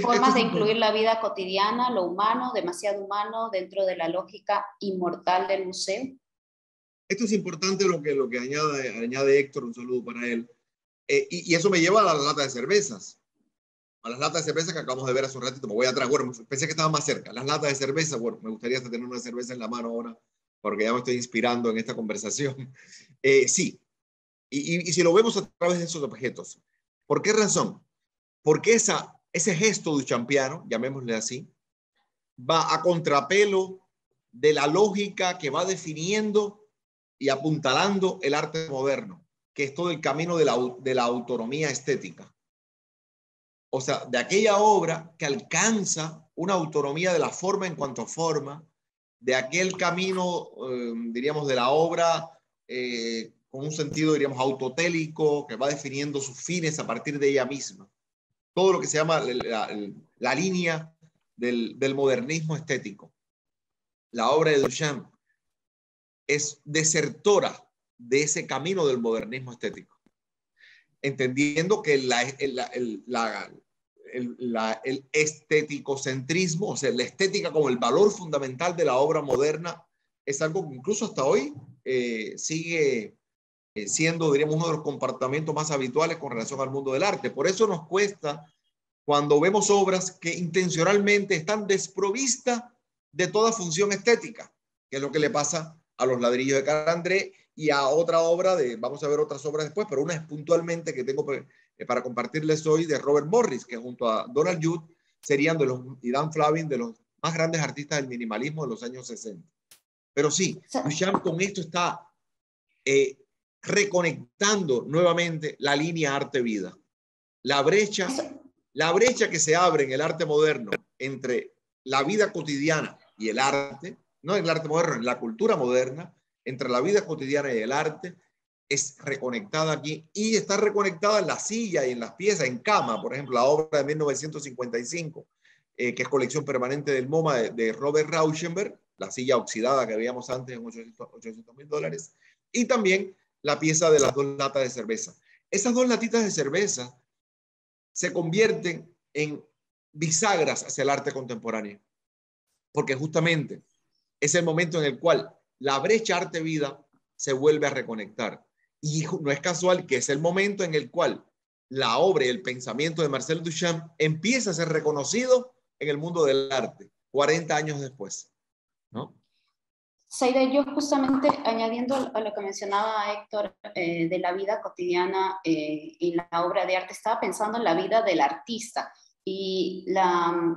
[SPEAKER 4] Formas de incluir la vida cotidiana, lo humano, demasiado humano, dentro de la lógica inmortal del museo.
[SPEAKER 2] Esto es importante lo que añade Héctor, un saludo para él. Y eso me lleva a las latas de cervezas. A las latas de cerveza que acabamos de ver hace un ratito. Me voy atrás. Bueno, pensé que estaba más cerca. Las latas de cerveza, bueno, me gustaría hasta tener una cerveza en la mano ahora, porque ya me estoy inspirando en esta conversación. Sí. Y si lo vemos a través de esos objetos, ¿por qué razón? Porque ese gesto duchampiano, llamémosle así, va a contrapelo de la lógica que va definiendo y apuntalando el arte moderno, que es todo el camino de la autonomía estética. O sea, de aquella obra que alcanza una autonomía de la forma en cuanto a forma, de aquel camino, diríamos, de la obra con un sentido, diríamos, autotélico, que va definiendo sus fines a partir de ella misma. Todo lo que se llama la línea del modernismo estético. La obra de Duchamp es desertora de ese camino del modernismo estético, entendiendo que el estéticocentrismo, o sea, la estética como el valor fundamental de la obra moderna, es algo que incluso hasta hoy sigue siendo, diríamos, uno de los comportamientos más habituales con relación al mundo del arte. Por eso nos cuesta cuando vemos obras que intencionalmente están desprovistas de toda función estética, que es lo que le pasa a los ladrillos de Calandré y a otra obra vamos a ver otras obras después, pero una es puntualmente que tengo para compartirles hoy de Robert Morris, que junto a Donald Judd serían y Dan Flavin de los más grandes artistas del minimalismo de los años 60. Pero sí, Duchamp con esto está reconectando nuevamente la línea arte-vida. La brecha que se abre en el arte moderno entre la vida cotidiana y el arte, no en el arte moderno, en la cultura moderna, entre la vida cotidiana y el arte, es reconectada aquí y está reconectada en la silla y en las piezas, en cama, por ejemplo, la obra de 1955, que es colección permanente del MoMA de Robert Rauschenberg, la silla oxidada que veíamos antes en $800,000, y también la pieza de las 2 latas de cerveza. Esas 2 latitas de cerveza se convierten en bisagras hacia el arte contemporáneo, porque justamente es el momento en el cual la brecha arte-vida se vuelve a reconectar. Y no es casual que es el momento en el cual la obra y el pensamiento de Marcel Duchamp empieza a ser reconocido en el mundo del arte, 40 años después, ¿no?
[SPEAKER 4] Zaida, yo justamente añadiendo a lo que mencionaba Héctor de la vida cotidiana y la obra de arte, estaba pensando en la vida del artista. Y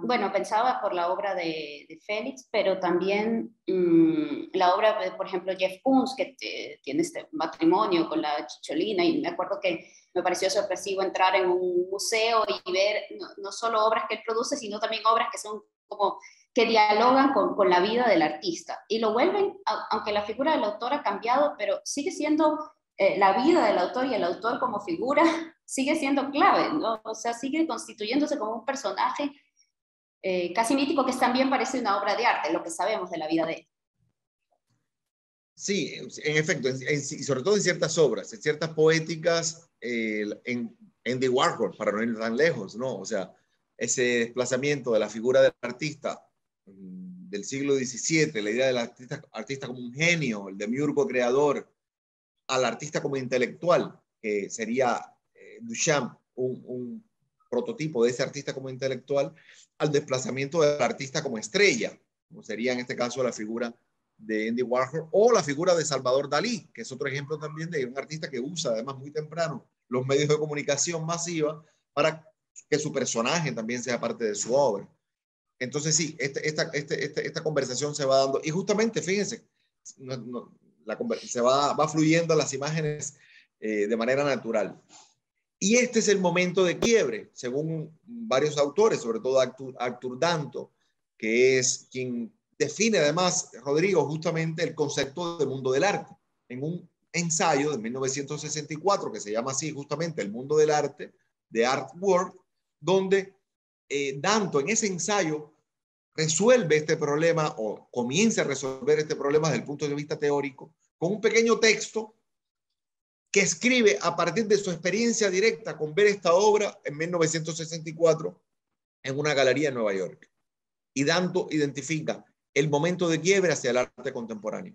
[SPEAKER 4] bueno, pensaba por la obra de Félix, pero también la obra de, por ejemplo, Jeff Koons, que tiene este matrimonio con la Chicholina, y me acuerdo que me pareció sorpresivo entrar en un museo y ver no solo obras que él produce, sino también obras que son como que dialogan con la vida del artista. Y lo vuelven, aunque la figura del autor ha cambiado, pero sigue siendo la vida del autor y el autor como figura sigue siendo clave, ¿no? O sea, sigue constituyéndose como un personaje casi mítico que también parece una obra de arte, lo que sabemos de la vida de él.
[SPEAKER 2] Sí, en efecto, y sobre todo en ciertas obras, en ciertas poéticas, en Andy Warhol, para no ir tan lejos, ¿no? O sea, ese desplazamiento de la figura del artista del siglo XVII, la idea del artista como un genio, el demiurgo creador, al artista como intelectual, que sería Duchamp, un prototipo de ese artista como intelectual, al desplazamiento del artista como estrella, como sería en este caso la figura de Andy Warhol, o la figura de Salvador Dalí, que es otro ejemplo también de un artista que usa, además muy temprano, los medios de comunicación masiva para que su personaje también sea parte de su obra. Entonces sí, esta conversación se va dando, y justamente, fíjense, se va fluyendo las imágenes de manera natural. Y este es el momento de quiebre, según varios autores, sobre todo Arthur Danto, que es quien define además, Rodrigo, justamente el concepto de mundo del arte. En un ensayo de 1964, que se llama así justamente El mundo del arte, de Art World, donde Danto en ese ensayo resuelve este problema o comienza a resolver este problema desde el punto de vista teórico con un pequeño texto que escribe a partir de su experiencia directa con ver esta obra en 1964 en una galería en Nueva York. Y Danto identifica el momento de quiebre hacia el arte contemporáneo.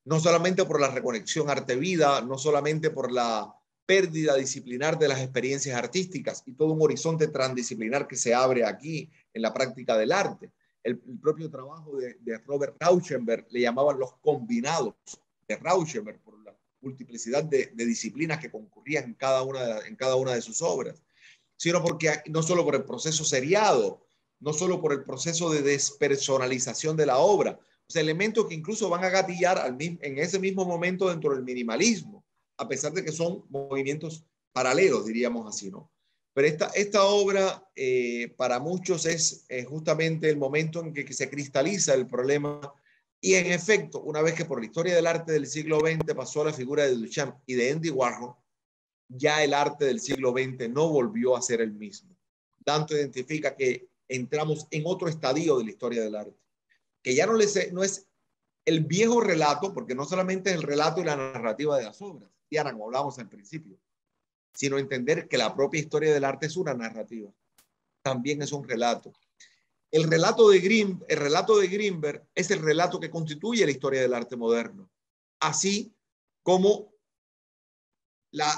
[SPEAKER 2] No solamente por la reconexión arte-vida, no solamente por la pérdida disciplinar de las experiencias artísticas y todo un horizonte transdisciplinar que se abre aquí en la práctica del arte. El propio trabajo de Robert Rauschenberg le llamaban los combinados de Rauschenberg por la multiplicidad de disciplinas que concurrían en cada una de sus obras, sino porque no solo por el proceso seriado, no solo por el proceso de despersonalización de la obra, o sea, elementos que incluso van a gatillar en ese mismo momento dentro del minimalismo, a pesar de que son movimientos paralelos, diríamos así, ¿no? Pero esta obra para muchos es justamente el momento en que se cristaliza el problema. Y en efecto, una vez que por la historia del arte del siglo XX pasó a la figura de Duchamp y de Andy Warhol, ya el arte del siglo XX no volvió a ser el mismo. Danto identifica que entramos en otro estadio de la historia del arte, que ya no es el viejo relato, porque no solamente es el relato y la narrativa de las obras, y ahora como hablábamos al principio, sino entender que la propia historia del arte es una narrativa, también es un relato. El relato de Grinberg es el relato que constituye la historia del arte moderno, así como la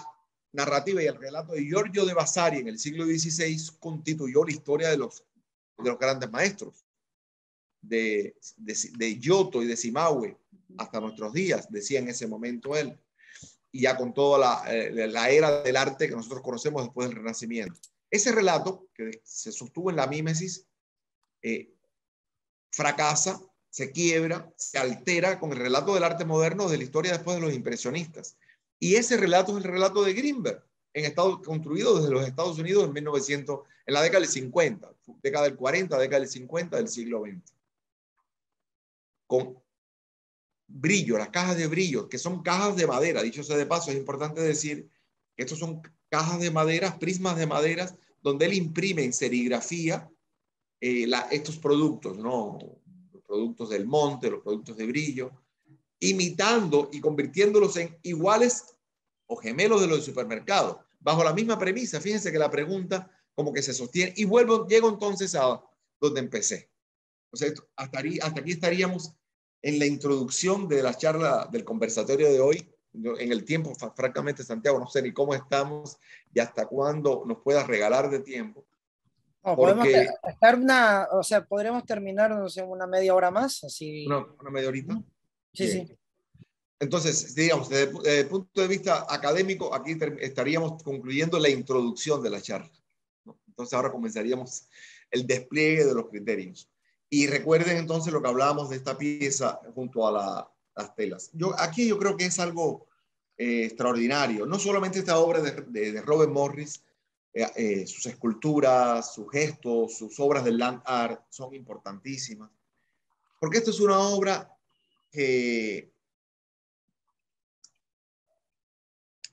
[SPEAKER 2] narrativa y el relato de Giorgio de Vasari en el siglo XVI constituyó la historia de los grandes maestros, de Giotto y de Cimabue hasta nuestros días, decía en ese momento él, y ya con toda la era del arte que nosotros conocemos después del Renacimiento. Ese relato, que se sostuvo en la mímesis, fracasa, se quiebra, se altera con el relato del arte moderno de la historia después de los impresionistas. Y ese relato es el relato de Grinberg, construido desde los Estados Unidos en la década del 50, década del 40, década del 50 del siglo XX. Con brillo, las cajas de brillo, que son cajas de madera, dicho sea de paso, es importante decir que estos son cajas de madera, prismas de madera, donde él imprime en serigrafía estos productos, ¿no? Los productos del monte, los productos de brillo, imitando y convirtiéndolos en iguales o gemelos de los del supermercado, bajo la misma premisa. Fíjense que la pregunta como que se sostiene y llego entonces a donde empecé. O sea, hasta aquí estaríamos en la introducción de la charla del conversatorio de hoy. En el tiempo, francamente, Santiago, no sé ni cómo estamos y hasta cuándo nos puedas regalar de tiempo.
[SPEAKER 1] No, podemos estar podremos terminar, no sé, una media hora más, así.
[SPEAKER 2] Una media horita.
[SPEAKER 1] Sí,
[SPEAKER 2] bien.
[SPEAKER 1] sí.
[SPEAKER 2] Entonces, digamos, desde el punto de vista académico, aquí estaríamos concluyendo la introducción de la charla, ¿no? Entonces, ahora comenzaríamos el despliegue de los criterios. Y recuerden entonces lo que hablábamos de esta pieza junto a las telas. Aquí yo creo que es algo extraordinario. No solamente esta obra de Robert Morris, sus esculturas, sus gestos, sus obras de land art son importantísimas. Porque esto es una obra que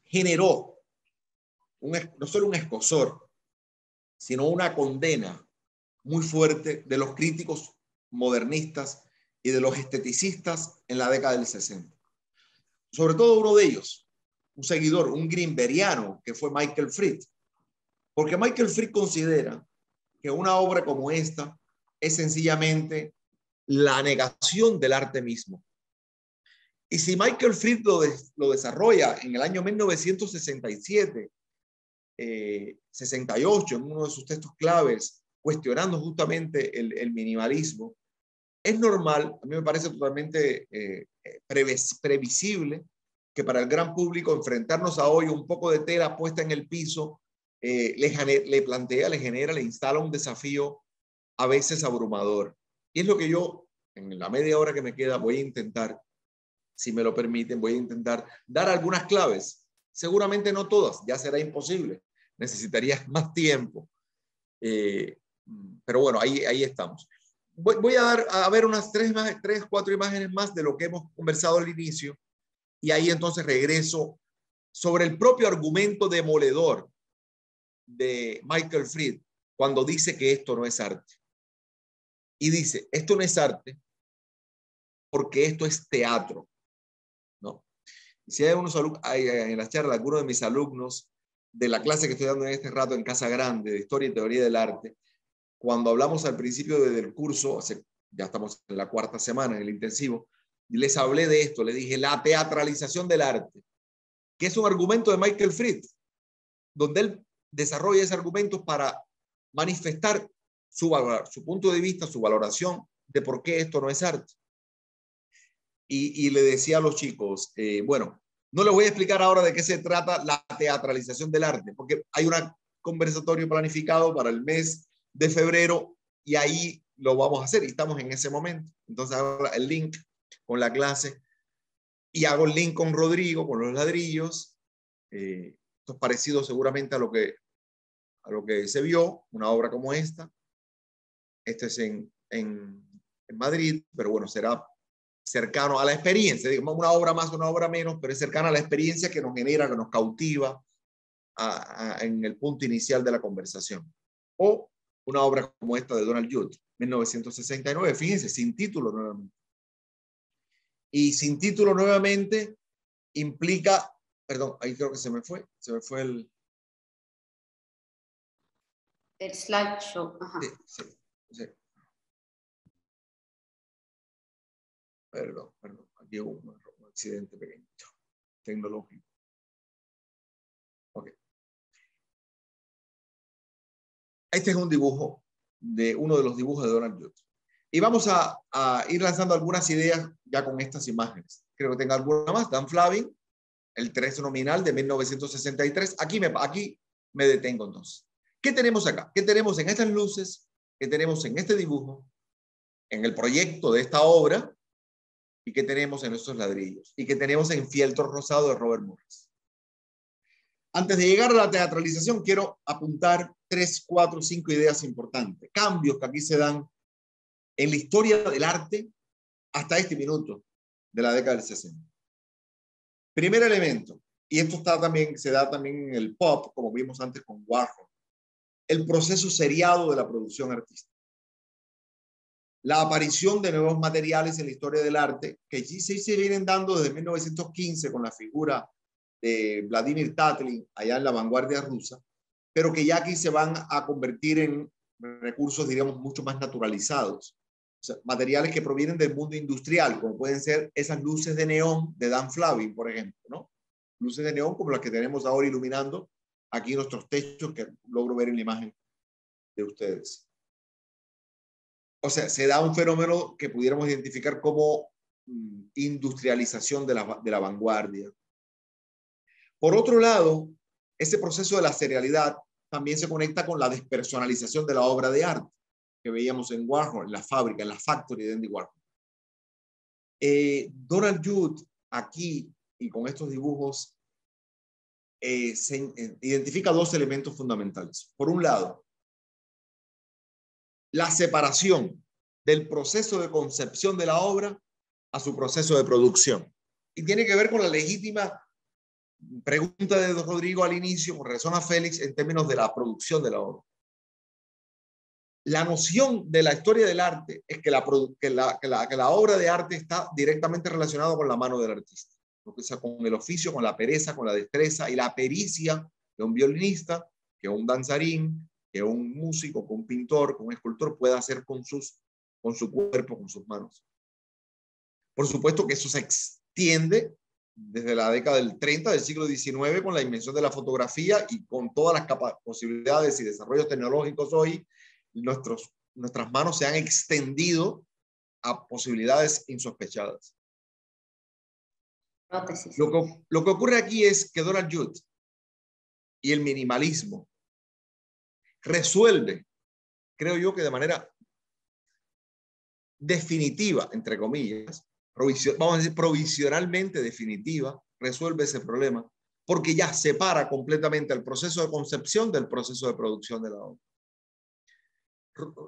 [SPEAKER 2] generó no solo un escozor, sino una condena muy fuerte de los críticos modernistas y de los esteticistas en la década del 60. Sobre todo uno de ellos, un seguidor, un grinberiano, que fue Michael Fried. Porque Michael Fried considera que una obra como esta es sencillamente la negación del arte mismo. Y si Michael Fried lo desarrolla en el año 1967, 68, en uno de sus textos claves, cuestionando justamente el minimalismo, es normal, a mí me parece totalmente previsible que para el gran público enfrentarnos a hoy un poco de tela puesta en el piso le genera, le instala un desafío a veces abrumador. Y es lo que yo, en la media hora que me queda, voy a intentar, si me lo permiten, voy a intentar dar algunas claves. Seguramente no todas, ya será imposible. Necesitaría más tiempo. Pero bueno, ahí estamos. Voy a ver unas 4 imágenes más de lo que hemos conversado al inicio. Y ahí entonces regreso sobre el propio argumento demoledor de Michael Fried cuando dice que esto no es arte. Y dice, esto no es arte porque esto es teatro, ¿no? Si hay en la charla algunos de mis alumnos de la clase que estoy dando en este rato en Casa Grande de Historia y Teoría del Arte, cuando hablamos al principio del curso, ya estamos en la 4ª semana en el intensivo, les hablé de esto, les dije la teatralización del arte, que es un argumento de Michael Fried, donde él desarrolla ese argumento para manifestar su punto de vista, su valoración de por qué esto no es arte. Y le decía a los chicos, bueno, no les voy a explicar ahora de qué se trata la teatralización del arte, porque hay un conversatorio planificado para el mes de febrero y ahí lo vamos a hacer y estamos en ese momento. Entonces hago el link con la clase y hago el link con Rodrigo, con los ladrillos. Esto es parecido seguramente a lo que se vio, una obra como esta. Este es en Madrid, pero bueno, será cercano a la experiencia, digamos, una obra más, una obra menos, pero es cercana a la experiencia que nos genera, que nos cautiva en el punto inicial de la conversación. O una obra como esta de Donald Judd, 1969, fíjense, sin título nuevamente. Y sin título nuevamente implica, perdón, ahí creo que se me fue el
[SPEAKER 4] slideshow. Ajá.
[SPEAKER 2] Sí. Perdón, aquí hubo un accidente pequeño, tecnológico. Ok. Este es un dibujo uno de los dibujos de Donald Judd. Y vamos a ir lanzando algunas ideas ya con estas imágenes. Creo que tenga alguna más. Dan Flavin, el 3 nominal de 1963. Aquí me detengo entonces. ¿Qué tenemos acá? ¿Qué tenemos en estas luces? ¿Qué tenemos en este dibujo? En el proyecto de esta obra. ¿Y qué tenemos en estos ladrillos? ¿Y qué tenemos en Fieltro Rosado de Robert Morris? Antes de llegar a la teatralización, quiero apuntar 3, 4, 5 ideas importantes. Cambios que aquí se dan en la historia del arte hasta este minuto de la década del 60. Primer elemento, y esto se da también en el pop, como vimos antes con Warhol, el proceso seriado de la producción artística. La aparición de nuevos materiales en la historia del arte, que sí se vienen dando desde 1915 con la figura de Vladimir Tatlin, allá en la vanguardia rusa, pero que ya aquí se van a convertir en recursos, diríamos, mucho más naturalizados. O sea, materiales que provienen del mundo industrial, como pueden ser esas luces de neón de Dan Flavin, por ejemplo, ¿no? Luces de neón como las que tenemos ahora iluminando aquí nuestros techos, que logro ver en la imagen de ustedes. O sea, se da un fenómeno que pudiéramos identificar como industrialización de la vanguardia. Por otro lado, ese proceso de la serialidad también se conecta con la despersonalización de la obra de arte que veíamos en Warhol, en la fábrica, en la factory de Andy Warhol. Donald Judd aquí y con estos dibujos se identifica 2 elementos fundamentales. Por un lado, la separación del proceso de concepción de la obra a su proceso de producción. Y tiene que ver con la legítima pregunta de Rodrigo al inicio con relación a Félix en términos de la producción de la obra. La noción de la historia del arte es que la obra de arte está directamente relacionada con la mano del artista. O sea, con el oficio, con la pereza, con la destreza y la pericia de un violinista, que un danzarín, que un músico, que un pintor, que un escultor pueda hacer con su cuerpo, con sus manos. Por supuesto que eso se extiende desde la década del 30 del siglo XIX con la invención de la fotografía y con todas las posibilidades y desarrollos tecnológicos hoy, nuestras manos se han extendido a posibilidades insospechadas. Lo que ocurre aquí es que Donald Judd y el minimalismo resuelve, creo yo que de manera definitiva, entre comillas, vamos a decir provisionalmente definitiva, resuelve ese problema, porque ya separa completamente el proceso de concepción del proceso de producción de la obra.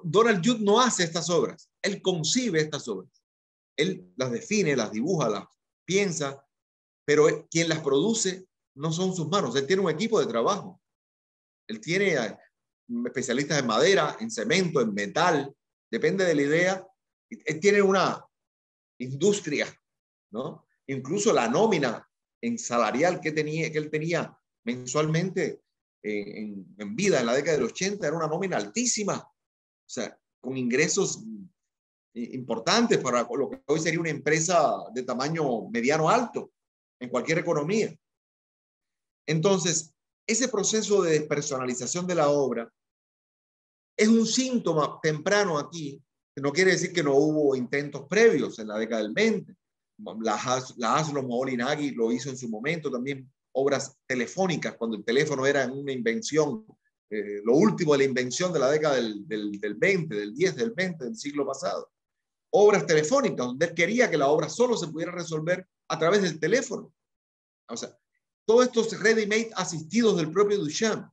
[SPEAKER 2] Donald Judd no hace estas obras, él concibe estas obras, él las define, las dibuja, las piensa, pero quien las produce no son sus manos, él tiene un equipo de trabajo, él tiene especialistas en madera, en cemento, en metal, depende de la idea, él tiene una industria, ¿no? Incluso la nómina en salarial que él tenía mensualmente en vida en la década del 80 era una nómina altísima, o sea, con ingresos importantes para lo que hoy sería una empresa de tamaño mediano alto en cualquier economía. Entonces, ese proceso de despersonalización de la obra es un síntoma temprano aquí, que no quiere decir que no hubo intentos previos en la década del 20. La Laszlo Moholy-Nagy lo hizo en su momento, también obras telefónicas, cuando el teléfono era una invención, lo último de la invención de la década del 20, del 10, del 20, del siglo pasado. Obras telefónicas, donde él quería que la obra solo se pudiera resolver a través del teléfono. O sea, todos estos ready-made asistidos del propio Duchamp,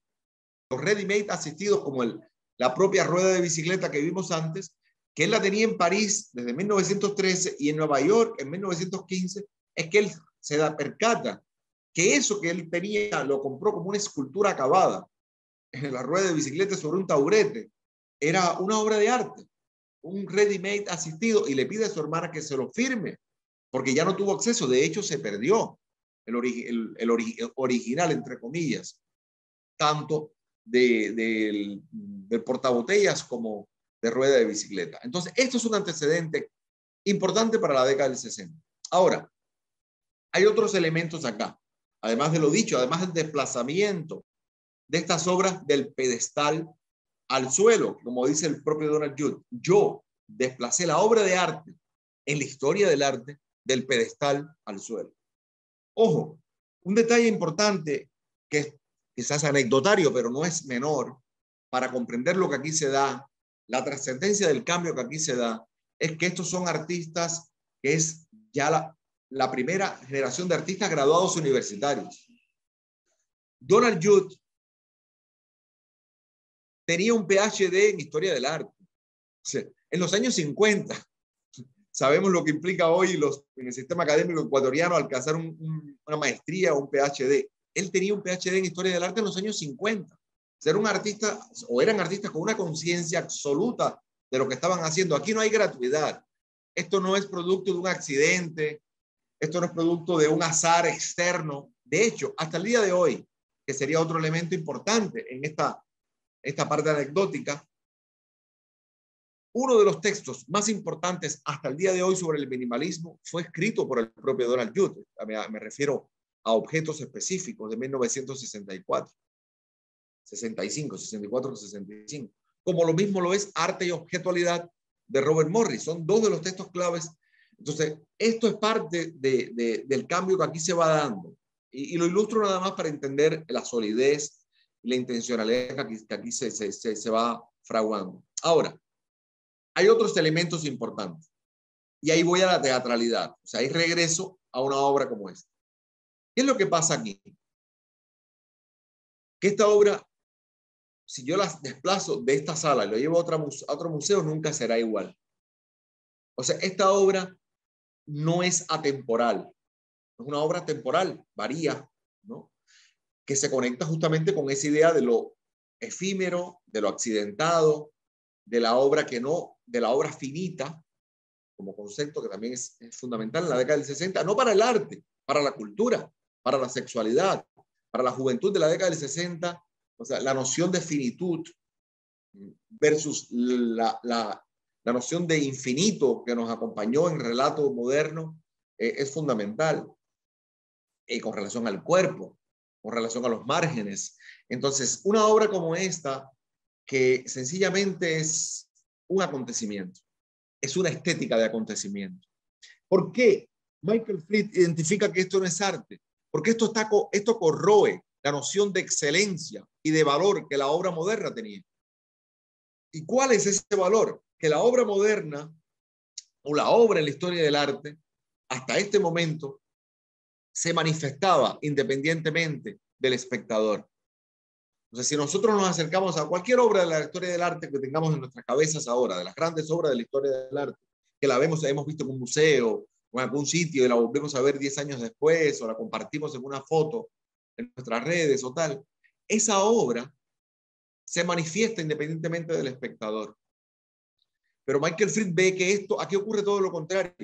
[SPEAKER 2] los ready-made asistidos como la propia rueda de bicicleta que vimos antes, que él la tenía en París desde 1913 y en Nueva York en 1915, es que él se da percata que eso que él tenía lo compró como una escultura acabada en la rueda de bicicleta sobre un taburete. Era una obra de arte, un ready-made asistido, y le pide a su hermana que se lo firme, porque ya no tuvo acceso. De hecho, se perdió el original, entre comillas, tanto del portabotellas como de rueda de bicicleta. Entonces, esto es un antecedente importante para la década del 60. Ahora, hay otros elementos acá, además de lo dicho, además del desplazamiento de estas obras del pedestal al suelo, como dice el propio Donald Judd. Yo desplacé la obra de arte en la historia del arte del pedestal al suelo. Ojo, un detalle importante que es quizás anecdotario, pero no es menor, para comprender lo que aquí se da, la trascendencia del cambio que aquí se da, es que estos son artistas que es ya la primera generación de artistas graduados universitarios. Donald Judd tenía un PhD en historia del arte. O sea, en los años 50, sabemos lo que implica hoy en el sistema académico ecuatoriano alcanzar una maestría o un PhD. Él tenía un PhD en historia del arte en los años 50. Ser un artista, o eran artistas con una conciencia absoluta de lo que estaban haciendo. Aquí no hay gratuidad. Esto no es producto de un accidente. Esto no es producto de un azar externo. De hecho, hasta el día de hoy, que sería otro elemento importante en esta parte anecdótica, uno de los textos más importantes hasta el día de hoy sobre el minimalismo fue escrito por el propio Donald Judd. Me refiero a Objetos Específicos de 1964. 65, 64, 65. Como lo mismo lo es Arte y Objetualidad de Robert Morris. Son dos de los textos claves. Entonces, esto es parte del cambio que aquí se va dando. Y lo ilustro nada más para entender la solidez y la intencionalidad que aquí se va fraguando. Ahora, hay otros elementos importantes. Y ahí voy a la teatralidad. O sea, ahí regreso a una obra como esta. ¿Qué es lo que pasa aquí? Que esta obra, si yo la desplazo de esta sala y lo llevo a otro museo, nunca será igual. O sea, esta obra no es atemporal. Es una obra temporal, varía, ¿no? Que se conecta justamente con esa idea de lo efímero, de lo accidentado, de la obra de la obra finita, como concepto que también es fundamental en la década del 60, no para el arte, para la cultura, para la sexualidad, para la juventud de la década del 60, o sea, la noción de finitud versus la noción de infinito que nos acompañó en el relato moderno es fundamental. Con relación al cuerpo, con relación a los márgenes. Entonces, una obra como esta, que sencillamente es un acontecimiento, es una estética de acontecimiento. ¿Por qué Michael Fried identifica que esto no es arte? Porque esto corroe la noción de excelencia y de valor que la obra moderna tenía. ¿Y cuál es ese valor? Que la obra moderna, o la obra en la historia del arte, hasta este momento, se manifestaba independientemente del espectador. Entonces, si nosotros nos acercamos a cualquier obra de la historia del arte que tengamos en nuestras cabezas ahora, de las grandes obras de la historia del arte, que la hemos visto en un museo o en algún sitio y la volvemos a ver 10 años después, o la compartimos en una foto en nuestras redes o tal, esa obra se manifiesta independientemente del espectador. Pero Michael Fried ve que aquí ocurre todo lo contrario,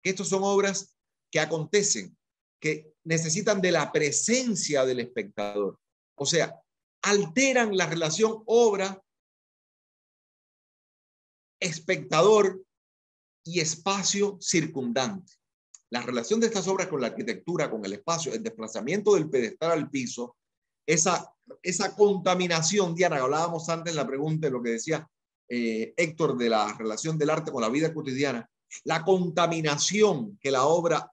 [SPEAKER 2] que estos son obras que acontecen que necesitan de la presencia del espectador. O sea, alteran la relación obra-espectador y espacio circundante. La relación de estas obras con la arquitectura, con el espacio, el desplazamiento del pedestal al piso, esa contaminación, Diana, que hablábamos antes en la pregunta de lo que decía Héctor de la relación del arte con la vida cotidiana, la contaminación que la obra,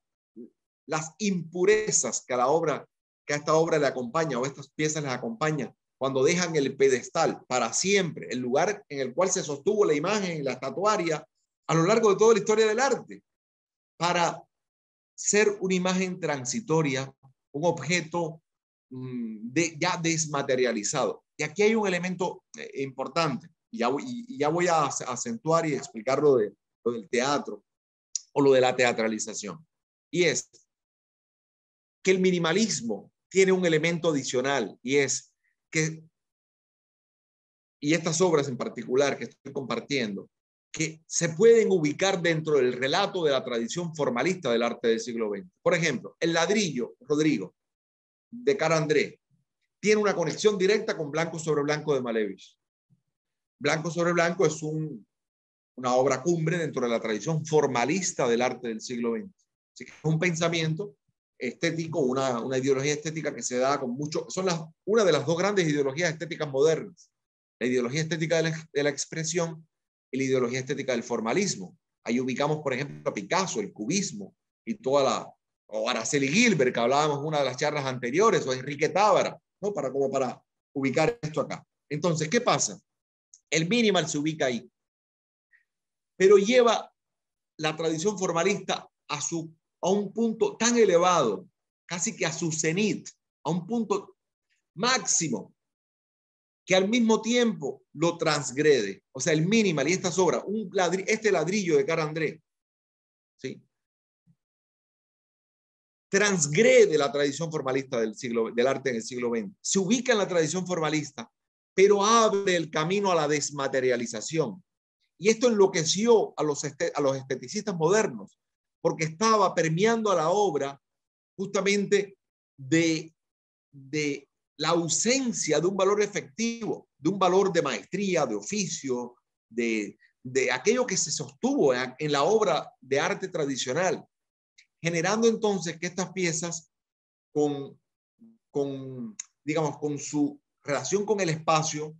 [SPEAKER 2] las impurezas que a esta obra le acompaña o estas piezas les acompañan cuando dejan el pedestal para siempre, el lugar en el cual se sostuvo la imagen y la estatuaria a lo largo de toda la historia del arte, para ser una imagen transitoria, un objeto ya desmaterializado. Y aquí hay un elemento importante, y ya voy a acentuar y explicar lo del teatro o lo de la teatralización. Y es que el minimalismo tiene un elemento adicional, y es que, y estas obras en particular que estoy compartiendo, que se pueden ubicar dentro del relato de la tradición formalista del arte del siglo XX. Por ejemplo, el ladrillo, Rodrigo, de Cara André, tiene una conexión directa con Blanco sobre Blanco de Malevich. Blanco sobre Blanco es una obra cumbre dentro de la tradición formalista del arte del siglo XX. Así que es un pensamiento estético, una ideología estética que se da con mucho, una de las dos grandes ideologías estéticas modernas, la ideología estética de la expresión y la ideología estética del formalismo. Ahí ubicamos, por ejemplo, a Picasso, el cubismo, y o Araceli Gilbert, que hablábamos en una de las charlas anteriores, o Enrique Tábara, ¿no? para ubicar esto acá. Entonces, ¿qué pasa? El minimal se ubica ahí, pero lleva la tradición formalista a un punto tan elevado, casi que a su cenit, a un punto máximo, que al mismo tiempo lo transgrede. O sea, el minimal y estas obras, este ladrillo de Cara André, ¿sí?, transgrede la tradición formalista del arte en el siglo XX. Se ubica en la tradición formalista, pero abre el camino a la desmaterialización. Y esto enloqueció a los esteticistas modernos, porque estaba permeando a la obra justamente de la ausencia de un valor efectivo, de un valor de maestría, de oficio, de aquello que se sostuvo en la obra de arte tradicional, generando entonces que estas piezas, digamos, con su relación con el espacio,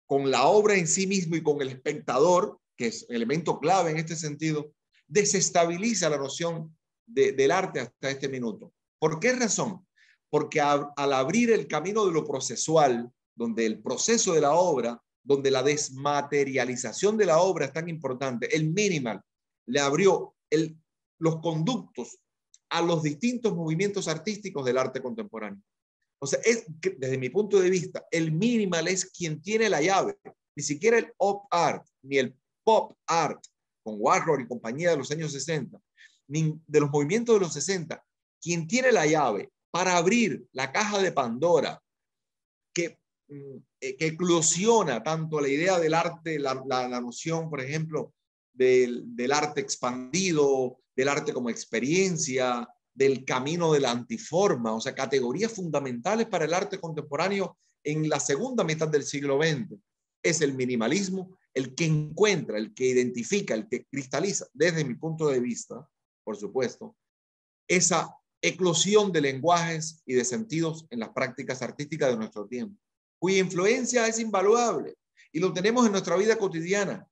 [SPEAKER 2] con la obra en sí mismo y con el espectador, que es un elemento clave en este sentido, desestabiliza la noción del arte hasta este minuto. ¿Por qué razón? Porque al abrir el camino de lo procesual, donde el proceso de la obra, donde la desmaterialización de la obra es tan importante, el minimal le abrió los conductos a los distintos movimientos artísticos del arte contemporáneo. O sea, desde mi punto de vista, el minimal es quien tiene la llave. Ni siquiera el op art, ni el pop art, con Warhol y compañía de los años 60, ni de los movimientos de los 60, quien tiene la llave para abrir la caja de Pandora, que eclosiona tanto la idea del arte, la noción, por ejemplo, del arte expandido, del arte como experiencia, del camino de la antiforma, o sea, categorías fundamentales para el arte contemporáneo en la segunda mitad del siglo XX. Es el minimalismo el que encuentra, el que identifica, el que cristaliza, desde mi punto de vista, por supuesto, esa eclosión de lenguajes y de sentidos en las prácticas artísticas de nuestro tiempo, cuya influencia es invaluable y lo tenemos en nuestra vida cotidiana.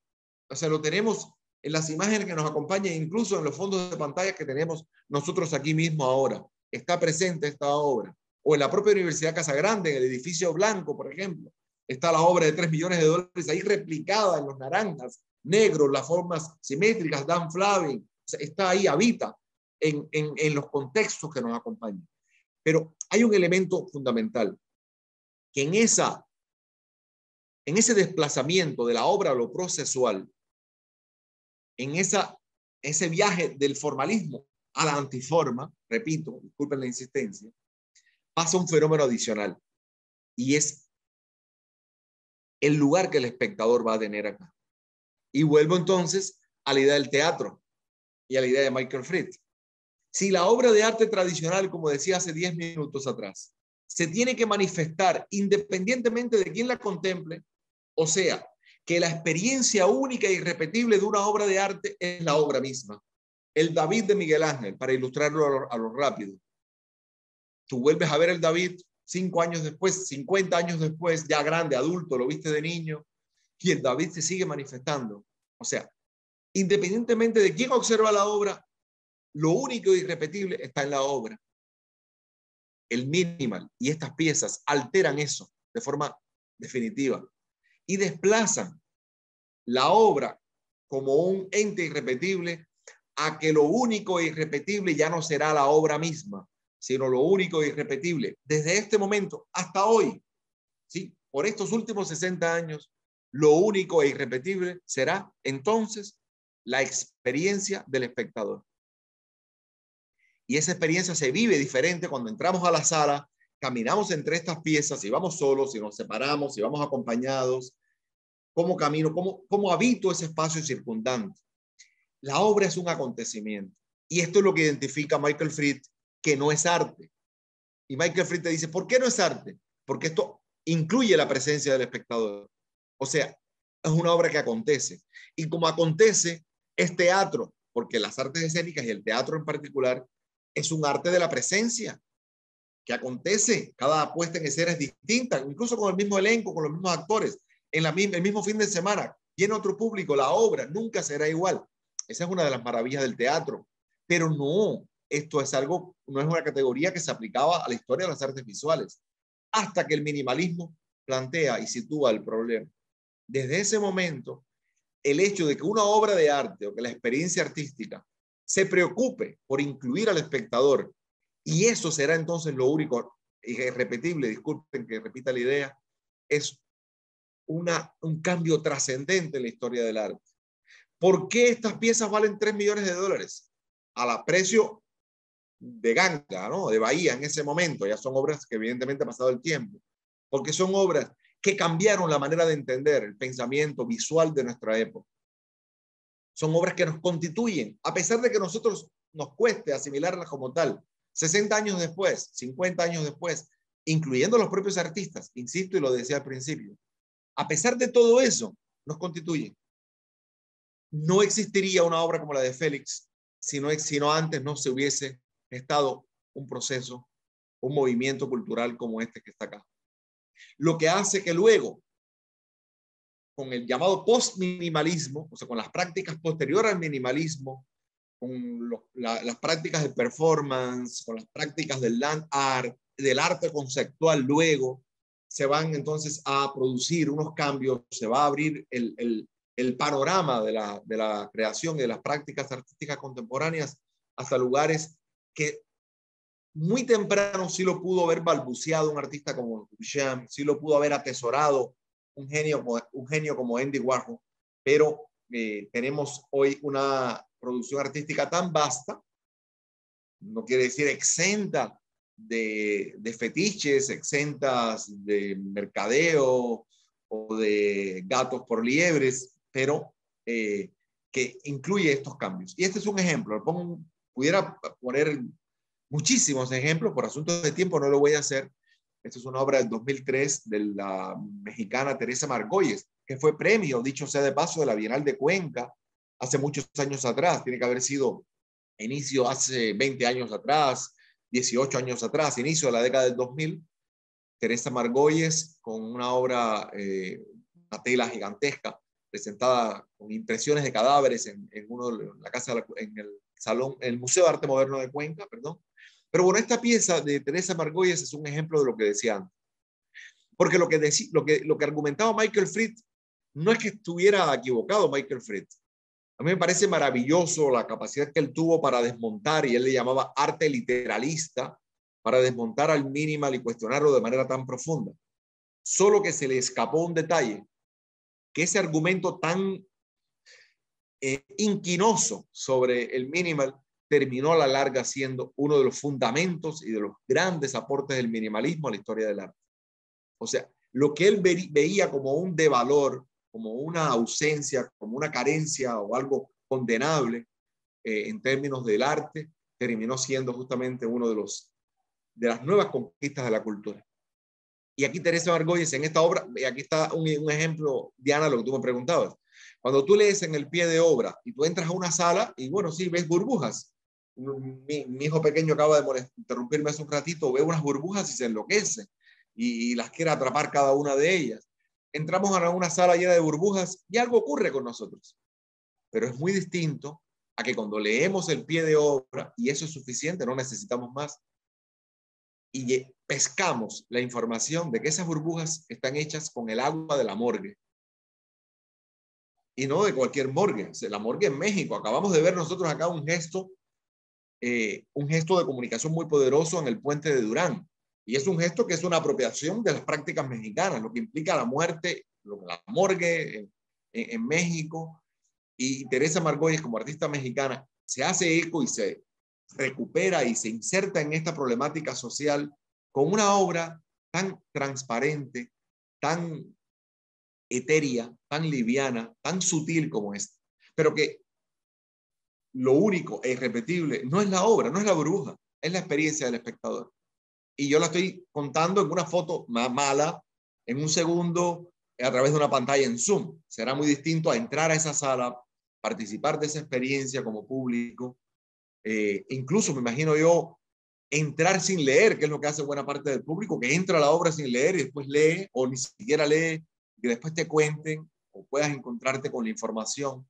[SPEAKER 2] O sea, lo tenemos en las imágenes que nos acompañan, incluso en los fondos de pantalla que tenemos nosotros aquí mismo ahora. Está presente esta obra. O en la propia Universidad Casagrande, en el edificio blanco, por ejemplo, está la obra de $3 millones ahí replicada en los naranjas, negros, las formas simétricas, Dan Flavin. O sea, está ahí, habita en los contextos que nos acompañan. Pero hay un elemento fundamental, que en ese desplazamiento de la obra a lo procesual, en ese viaje del formalismo a la antiforma, repito, disculpen la insistencia, pasa un fenómeno adicional, y es el lugar que el espectador va a tener acá. Y vuelvo entonces a la idea del teatro y a la idea de Michael Fried. Si la obra de arte tradicional, como decía hace 10 minutos atrás, se tiene que manifestar independientemente de quién la contemple, o sea, que la experiencia única e irrepetible de una obra de arte es la obra misma. El David de Miguel Ángel, para ilustrarlo a lo rápido. Tú vuelves a ver el David 5 años después, 50 años después, ya grande, adulto, lo viste de niño, y el David se sigue manifestando. O sea, independientemente de quién observa la obra, lo único e irrepetible está en la obra. El minimal y estas piezas alteran eso de forma definitiva y desplazan la obra como un ente irrepetible a que lo único e irrepetible ya no será la obra misma, sino lo único e irrepetible desde este momento hasta hoy, ¿sí? Por estos últimos 60 años, lo único e irrepetible será entonces la experiencia del espectador. Y esa experiencia se vive diferente cuando entramos a la sala, caminamos entre estas piezas, si vamos solos, si nos separamos, si vamos acompañados, cómo camino, cómo habito ese espacio circundante. La obra es un acontecimiento. Y esto es lo que identifica Michael Fried, que no es arte. Y Michael Fried te dice, ¿por qué no es arte? Porque esto incluye la presencia del espectador. O sea, es una obra que acontece. Y como acontece, es teatro, porque las artes escénicas y el teatro en particular es un arte de la presencia que acontece. Cada puesta en escena es distinta, incluso con el mismo elenco, con los mismos actores, en el mismo fin de semana, tiene otro público, la obra nunca será igual. Esa es una de las maravillas del teatro. Pero no, esto es algo, no es una categoría que se aplicaba a la historia de las artes visuales, hasta que el minimalismo plantea y sitúa el problema. Desde ese momento, el hecho de que una obra de arte o que la experiencia artística se preocupe por incluir al espectador, y eso será entonces lo único irrepetible, disculpen que repita la idea, es un cambio trascendente en la historia del arte. ¿Por qué estas piezas valen $3 millones? Al precio de ganga, ¿no? De Bahía en ese momento. Ya son obras que evidentemente ha pasado el tiempo. Porque son obras que cambiaron la manera de entender el pensamiento visual de nuestra época. Son obras que nos constituyen, a pesar de que nosotros nos cueste asimilarlas como tal. 60 años después, 50 años después, incluyendo los propios artistas, insisto y lo decía al principio, a pesar de todo eso, nos constituyen. No existiría una obra como la de Félix si no antes no se hubiese gestado un proceso, un movimiento cultural como este que está acá. Lo que hace que luego, con el llamado post-minimalismo, o sea, con las prácticas posteriores al minimalismo, con las prácticas de performance, con las prácticas del land art, del arte conceptual luego, se van entonces a producir unos cambios, se va a abrir el panorama de la creación y de las prácticas artísticas contemporáneas hasta lugares que muy temprano sí lo pudo haber balbuceado un artista como Duchamp, sí lo pudo haber atesorado un genio como Andy Warhol, pero tenemos hoy una producción artística tan vasta, no quiere decir exenta de fetiches, exentas de mercadeo o de gatos por liebres, pero que incluye estos cambios. Y este es un ejemplo. Pudiera poner muchísimos ejemplos, por asuntos de tiempo no lo voy a hacer. Esta es una obra del 2003 de la mexicana Teresa Margolles, que fue premio, dicho sea de paso, de la Bienal de Cuenca hace muchos años atrás. Tiene que haber sido inicio hace 20 años atrás, 18 años atrás, inicio de la década del 2000. Teresa Margolles con una obra, una tela gigantesca, presentada con impresiones de cadáveres en la casa, en el salón, en el Museo de Arte Moderno de Cuenca, perdón. Pero bueno, esta pieza de Teresa Margolles es un ejemplo de lo que decía antes. Porque lo que argumentaba Michael Fried no es que estuviera equivocado Michael Fried. A mí me parece maravilloso la capacidad que él tuvo para desmontar, y él le llamaba arte literalista, para desmontar al minimal y cuestionarlo de manera tan profunda. Solo que se le escapó un detalle, que ese argumento tan inquinoso sobre el minimal terminó a la larga siendo uno de los fundamentos y de los grandes aportes del minimalismo a la historia del arte. O sea, lo que él veía como un devalor, como una ausencia, como una carencia o algo condenable en términos del arte, terminó siendo justamente uno de las nuevas conquistas de la cultura. Y aquí Teresa Margolles en esta obra, y aquí está un ejemplo, Diana, lo que tú me preguntabas. Cuando tú lees en el pie de obra y tú entras a una sala y bueno, sí, ves burbujas. Mi hijo pequeño acaba de interrumpirme hace un ratito, ve unas burbujas y se enloquece y las quiere atrapar cada una de ellas. Entramos a una sala llena de burbujas y algo ocurre con nosotros. Pero es muy distinto a que cuando leemos el pie de obra, y eso es suficiente, no necesitamos más, y pescamos la información de que esas burbujas están hechas con el agua de la morgue. Y no de cualquier morgue, la morgue en México. Acabamos de ver nosotros acá un gesto de comunicación muy poderoso en el puente de Durán. Y es un gesto que es una apropiación de las prácticas mexicanas, lo que implica la muerte, la morgue en México. Y Teresa Margolles, como artista mexicana, se hace eco y se recupera y se inserta en esta problemática social con una obra tan transparente, tan etérea, tan liviana, tan sutil como esta. Pero que lo único e irrepetible no es la obra, no es la burbuja, es la experiencia del espectador. Y yo la estoy contando en una foto más mala, en un segundo, a través de una pantalla en Zoom. Será muy distinto a entrar a esa sala, participar de esa experiencia como público. Incluso me imagino yo entrar sin leer, que es lo que hace buena parte del público, que entra a la obra sin leer y después lee, o ni siquiera lee, que después te cuenten o puedas encontrarte con la información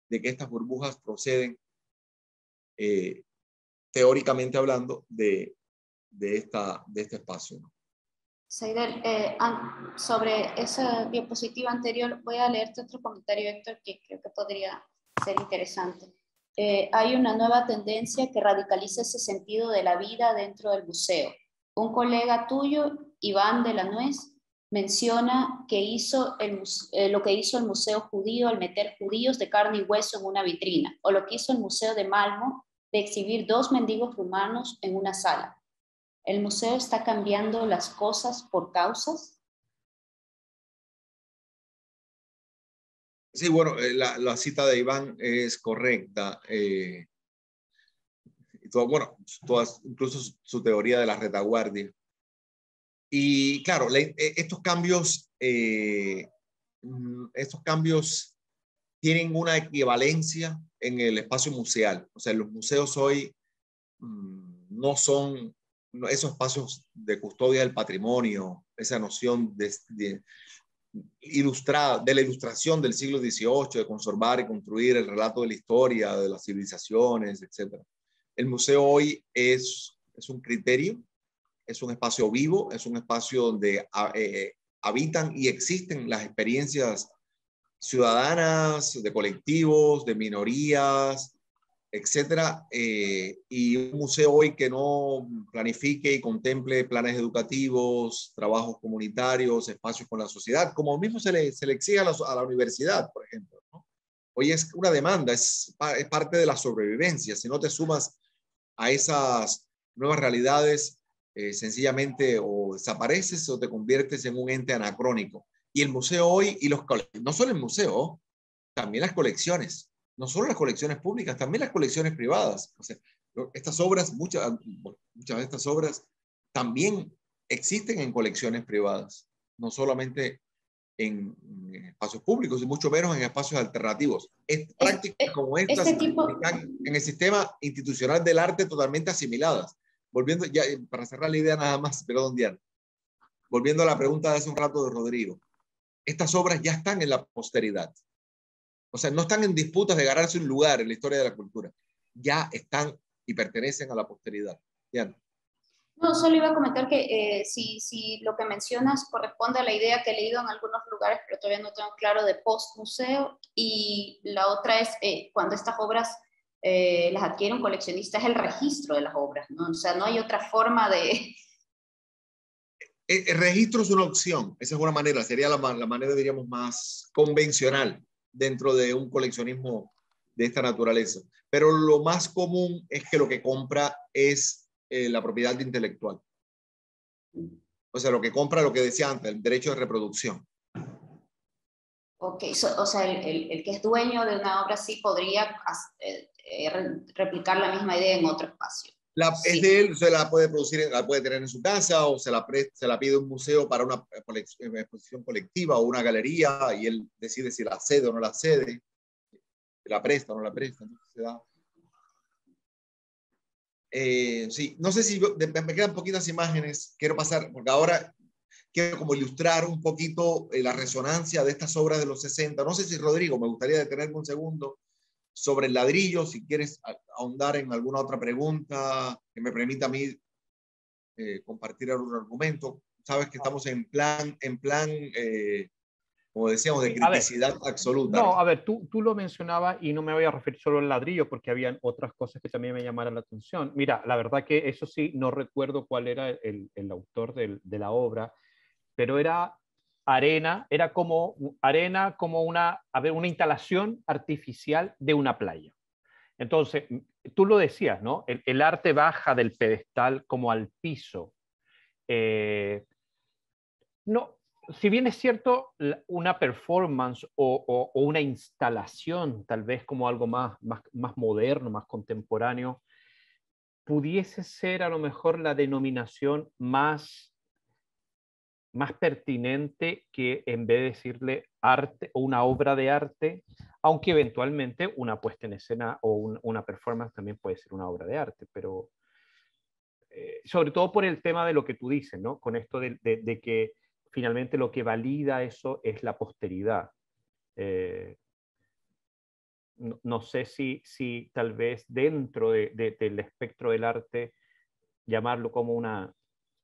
[SPEAKER 2] de que estas burbujas proceden, teóricamente hablando, de este espacio, ¿no?
[SPEAKER 4] Seidel, sobre esa diapositiva anterior, voy a leerte otro comentario, Héctor, que creo que podría ser interesante. Hay una nueva tendencia que radicaliza ese sentido de la vida dentro del museo. Un colega tuyo, Iván de la Nuez, menciona que lo que hizo el Museo Judío al meter judíos de carne y hueso en una vitrina, o lo que hizo el Museo de Malmo de exhibir 2 mendigos rumanos en una sala. ¿El museo está cambiando las cosas por causas?
[SPEAKER 2] Sí, bueno, la cita de Iván es correcta. Bueno, incluso su teoría de la retaguardia. Y claro, estos cambios tienen una equivalencia en el espacio museal. O sea, los museos hoy no son esos espacios de custodia del patrimonio, esa noción de la ilustración del siglo XVIII, de conservar y construir el relato de la historia, de las civilizaciones, etc. El museo hoy es un criterio, es un espacio vivo, es un espacio donde habitan y existen las experiencias ciudadanas, de colectivos, de minorías, etcétera, y un museo hoy que no planifique y contemple planes educativos, trabajos comunitarios, espacios con la sociedad, como mismo se le exige a la universidad, por ejemplo, ¿no? Hoy es una demanda, es parte de la sobrevivencia. Si no te sumas a esas nuevas realidades, sencillamente o desapareces o te conviertes en un ente anacrónico. Y el museo hoy, no solo el museo, también las colecciones, no solo las colecciones públicas, también las colecciones privadas. O sea, estas obras, muchas de estas obras también existen en colecciones privadas, no solamente en espacios públicos y mucho menos en espacios alternativos. Prácticas como estas están en el sistema institucional del arte totalmente asimiladas. Volviendo, ya para cerrar la idea nada más, perdón, Diana, volviendo a la pregunta de hace un rato de Rodrigo, estas obras ya están en la posteridad. O sea, no están en disputas de ganarse un lugar en la historia de la cultura. Ya están y pertenecen a la posteridad. Diana.
[SPEAKER 4] No, solo iba a comentar que si lo que mencionas corresponde a la idea que he leído en algunos lugares, pero todavía no tengo claro, de post-museo, y la otra es cuando estas obras las adquiere un coleccionista, es el registro de las obras, ¿no? O sea, no hay otra forma de...
[SPEAKER 2] El registro es una opción, esa es una manera, sería la manera, diríamos, más convencional dentro de un coleccionismo de esta naturaleza. Pero lo más común es que lo que compra es la propiedad intelectual. O sea, lo que compra, lo que decía antes, el derecho de reproducción.
[SPEAKER 4] Ok, o sea, el que es dueño de una obra sí podría replicar la misma idea en otro espacio.
[SPEAKER 2] Es de él, se la puede producir, la puede tener en su casa o se la pide a un museo para una exposición colectiva o una galería y él decide si la cede o no la cede, la presta o no la presta. Entonces se da. Sí, no sé si me quedan poquitas imágenes, quiero pasar, porque ahora quiero como ilustrar un poquito la resonancia de estas obras de los 60. No sé si, Rodrigo, me gustaría detenerme un segundo sobre el ladrillo, si quieres ahondar en alguna otra pregunta que me permita a mí compartir algún argumento. Sabes que estamos en plan, como decíamos, de criticidad absoluta.
[SPEAKER 3] No, a ver, tú lo mencionabas y no me voy a referir solo al ladrillo porque habían otras cosas que también me llamaron la atención. Mira, la verdad que eso sí, no recuerdo cuál era el autor de la obra, pero era como una instalación artificial de una playa. Entonces, tú lo decías, ¿no? El arte baja del pedestal como al piso. No, si bien es cierto, una performance o una instalación, tal vez como algo más moderno, más contemporáneo, pudiese ser a lo mejor la denominación más pertinente que en vez de decirle arte o una obra de arte, aunque eventualmente una puesta en escena o una performance también puede ser una obra de arte, pero sobre todo por el tema de lo que tú dices, ¿no? Con esto de que finalmente lo que valida eso es la posteridad. No sé si tal vez dentro del espectro del arte llamarlo como una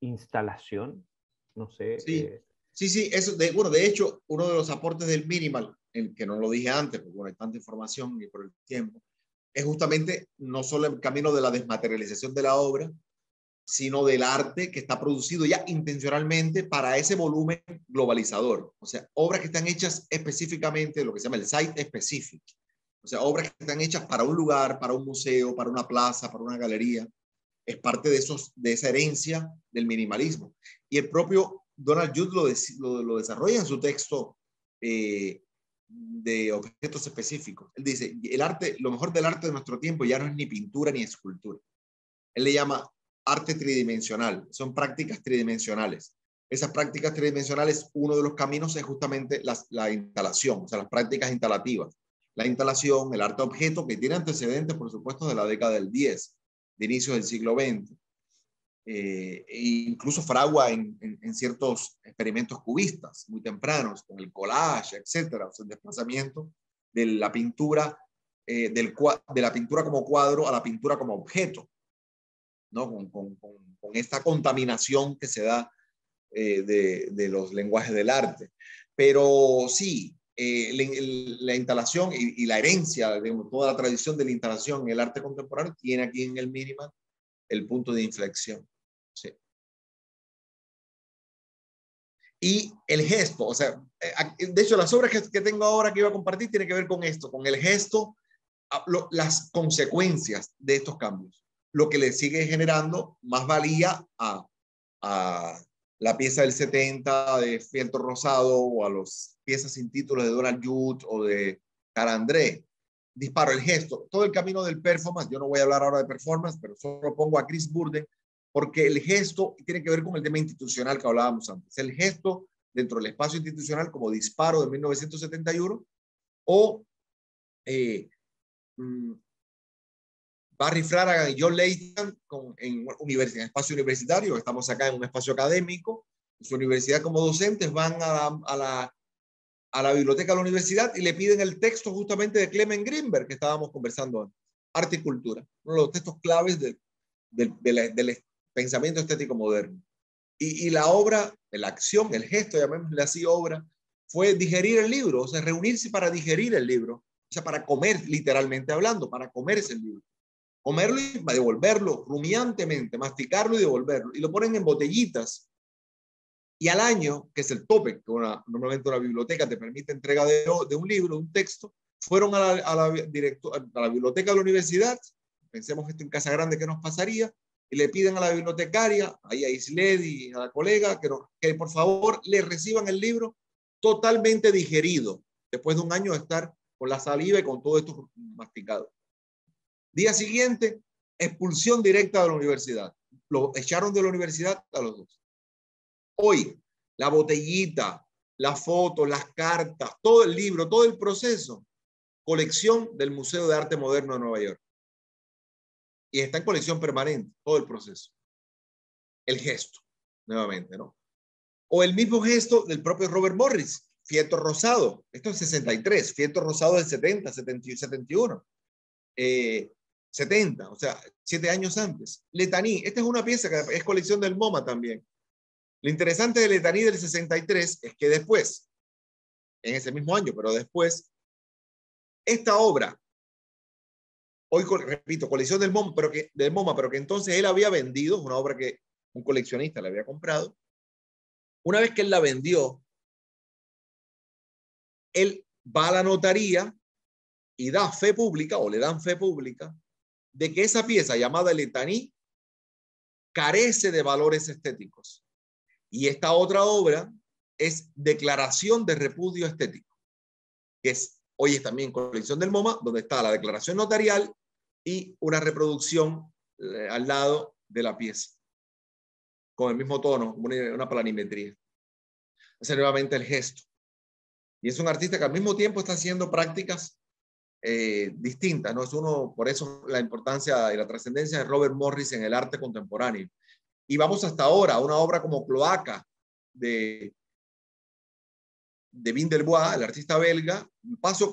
[SPEAKER 3] instalación, no sé.
[SPEAKER 2] Sí, sí, eso, bueno, de hecho, uno de los aportes del Minimal, el que no lo dije antes, porque bueno, hay tanta información y por el tiempo, es justamente no solo el camino de la desmaterialización de la obra, sino del arte que está producido ya intencionalmente para ese volumen globalizador. O sea, obras que están hechas específicamente, lo que se llama el site specific. O sea, obras que están hechas para un lugar, para un museo, para una plaza, para una galería. Es parte de esa herencia del minimalismo. Y el propio Donald Judd lo desarrolla en su texto de objetos específicos. Él dice, el arte, lo mejor del arte de nuestro tiempo ya no es ni pintura ni escultura. Él le llama arte tridimensional, son prácticas tridimensionales. Esas prácticas tridimensionales, uno de los caminos es justamente la instalación, o sea, las prácticas instalativas. La instalación, el arte objeto, que tiene antecedentes, por supuesto, de la década del 10, de inicios del siglo XX. E incluso fragua en ciertos experimentos cubistas muy tempranos, con el collage, etcétera, o sea, el desplazamiento de la pintura, de la pintura como cuadro a la pintura como objeto, ¿no? Con esta contaminación que se da de los lenguajes del arte. Pero sí, la instalación y la herencia, digamos, toda la tradición de la instalación en el arte contemporáneo tiene aquí en el Minimal el punto de inflexión. Sí. Y el gesto, o sea, de hecho las obras que tengo ahora que iba a compartir tienen que ver con esto, con el gesto, las consecuencias de estos cambios, lo que le sigue generando más valía a la pieza del 70 de Fieltro Rosado o a las piezas sin títulos de Donald Judd o de Cara André. Disparo, el gesto, todo el camino del performance. Yo no voy a hablar ahora de performance, pero solo pongo a Chris Burden porque el gesto tiene que ver con el tema institucional que hablábamos antes. El gesto dentro del espacio institucional como Disparo de 1971 o Barry Flanagan y John Layton en espacio universitario. Estamos acá en un espacio académico. En su universidad como docentes van a la biblioteca de la universidad y le piden el texto justamente de Clement Greenberg que estábamos conversando antes. Arte y cultura. Uno de los textos claves del pensamiento estético moderno. Y la obra, la acción, el gesto, llamémosle así obra, fue digerir el libro, o sea, reunirse para digerir el libro. O sea, para comer, literalmente hablando, para comerse el libro. Comerlo y devolverlo rumiantemente, masticarlo y devolverlo. Y lo ponen en botellitas. Y al año, que es el tope, que normalmente una biblioteca te permite entrega de un libro, de un texto, fueron a la biblioteca de la universidad, pensemos esto en Casa Grande, ¿qué nos pasaría? Y le piden a la bibliotecaria, ahí a Isled y a la colega, que por favor le reciban el libro totalmente digerido, después de un año de estar con la saliva y con todo esto masticado. Día siguiente, expulsión directa de la universidad. Lo echaron de la universidad a los dos. Hoy, la botellita, las fotos, las cartas, todo el libro, todo el proceso, colección del Museo de Arte Moderno de Nueva York. Y está en colección permanente, todo el proceso. El gesto, nuevamente, ¿no? O el mismo gesto del propio Robert Morris, fieltro rosado. Esto es 63, fieltro rosado del 70, 71. 70, o sea, 7 años antes. Letaní, esta es una pieza que es colección del MoMA también. Lo interesante de Letaní del 63 es que después, en ese mismo año, pero después, esta obra, hoy repito, colección del MoMA, pero que entonces él había vendido, una obra que un coleccionista le había comprado. Una vez que él la vendió, él va a la notaría y da fe pública, o le dan fe pública, de que esa pieza llamada Letaní carece de valores estéticos. Y esta otra obra es Declaración de Repudio Estético, que hoy es también colección del MoMA, donde está la declaración notarial y una reproducción al lado de la pieza, con el mismo tono, una planimetría. Es nuevamente el gesto. Y es un artista que al mismo tiempo está haciendo prácticas distintas, ¿no? Es uno, por eso la importancia y la trascendencia de Robert Morris en el arte contemporáneo. Y vamos hasta ahora a una obra como Cloaca de Wim Delbois, el artista belga.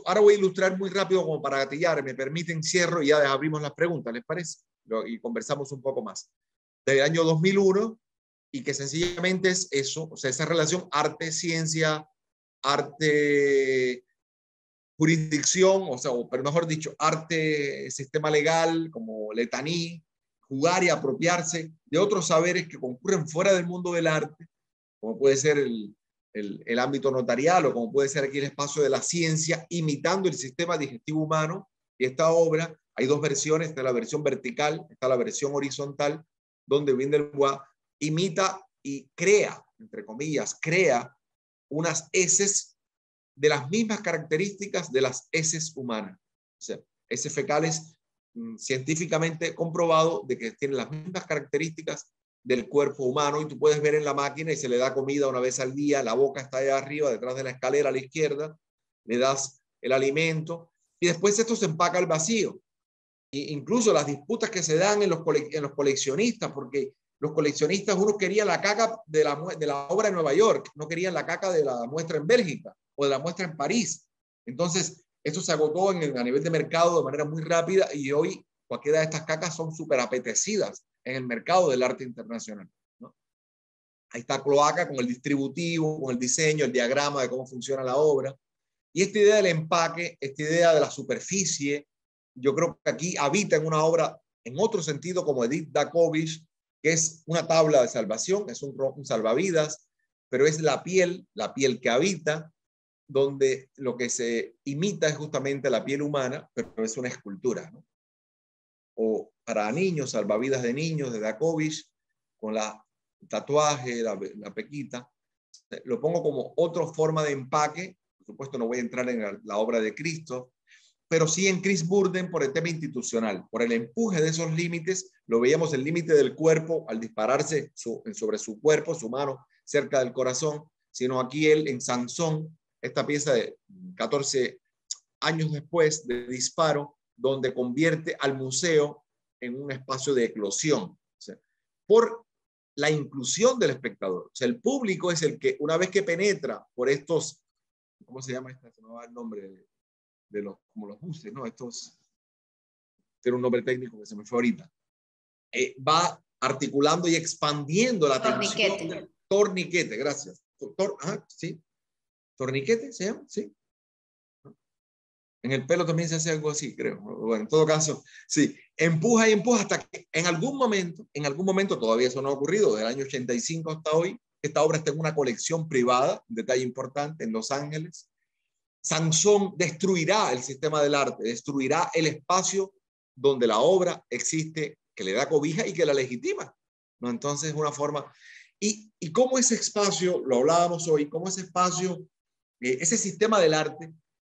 [SPEAKER 2] Ahora voy a ilustrar muy rápido como para gatillar, me permiten, cierro y ya abrimos las preguntas, ¿les parece? Y conversamos un poco más. Del año 2001, y que sencillamente es eso, o sea, esa relación arte-ciencia, arte jurisdicción, o sea, pero mejor dicho, arte, sistema legal, como Letaní, jugar y apropiarse de otros saberes que concurren fuera del mundo del arte, como puede ser el ámbito notarial o como puede ser aquí el espacio de la ciencia, imitando el sistema digestivo humano. Y esta obra, hay dos versiones, está la versión vertical, está la versión horizontal, donde Wim Delbois imita y crea, entre comillas, crea unas heces de las mismas características de las heces humanas. O sea, heces fecales científicamente comprobado de que tienen las mismas características del cuerpo humano, y tú puedes ver en la máquina y se le da comida una vez al día, la boca está allá arriba, detrás de la escalera a la izquierda, le das el alimento y después esto se empaca al vacío. E incluso las disputas que se dan en los coleccionistas, porque los coleccionistas, unos querían la caca de la obra en Nueva York, no querían la caca de la muestra en Bélgica o de la muestra en París. Entonces, esto se agotó a nivel de mercado de manera muy rápida, y hoy cualquiera de estas cacas son súper apetecidas en el mercado del arte internacional, ¿no? Ahí está Cloaca con el distributivo, con el diseño, el diagrama de cómo funciona la obra. Y esta idea del empaque, esta idea de la superficie, yo creo que aquí habita en una obra, en otro sentido, como Edith Dakovich, que es una tabla de salvación, es un salvavidas, pero es la piel que habita, donde lo que se imita es justamente la piel humana, pero es una escultura, ¿no? O para niños, salvavidas de niños, de Dakovich, con la tatuaje, la pequita. Lo pongo como otra forma de empaque. Por supuesto, no voy a entrar en la obra de Cristo, pero sí en Chris Burden por el tema institucional, por el empuje de esos límites. Lo veíamos el límite del cuerpo al dispararse sobre su cuerpo, su mano cerca del corazón, sino aquí él en Sansón, esta pieza de 14 años después de disparo, donde convierte al museo en un espacio de eclosión, o sea, por la inclusión del espectador. O sea, el público es el que, una vez que penetra por estos, ¿cómo se llama esta? Se me va el nombre de los, como los buses, ¿no? Estos, tiene un nombre técnico que se me fue ahorita. Va articulando y expandiendo la tensión del torniquete, gracias. Sí. ¿Torniquete se llama? Sí. En el pelo también se hace algo así, creo. Bueno, en todo caso, sí. Empuja y empuja hasta que en algún momento, todavía eso no ha ocurrido, del año 85 hasta hoy, esta obra está en una colección privada, un detalle importante, en Los Ángeles. Sansón destruirá el sistema del arte, destruirá el espacio donde la obra existe, que le da cobija y que la legitima, ¿no? Entonces, una forma... Y cómo ese espacio, lo hablábamos hoy, cómo ese espacio, ese sistema del arte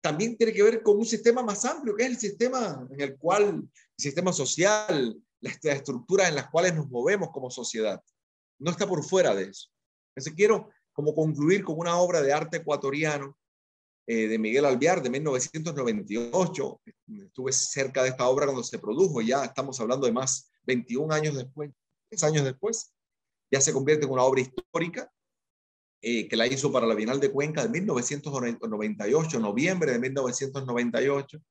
[SPEAKER 2] también tiene que ver con un sistema más amplio, que es el sistema en el cual, el sistema social, las estructuras en las cuales nos movemos como sociedad. No está por fuera de eso. Entonces quiero como concluir con una obra de arte ecuatoriano de Miguel Alvear de 1998. Estuve cerca de esta obra cuando se produjo, ya estamos hablando de más 21 años después, 10 años después, ya se convierte en una obra histórica que la hizo para la Bienal de Cuenca de 1998, noviembre de 1998.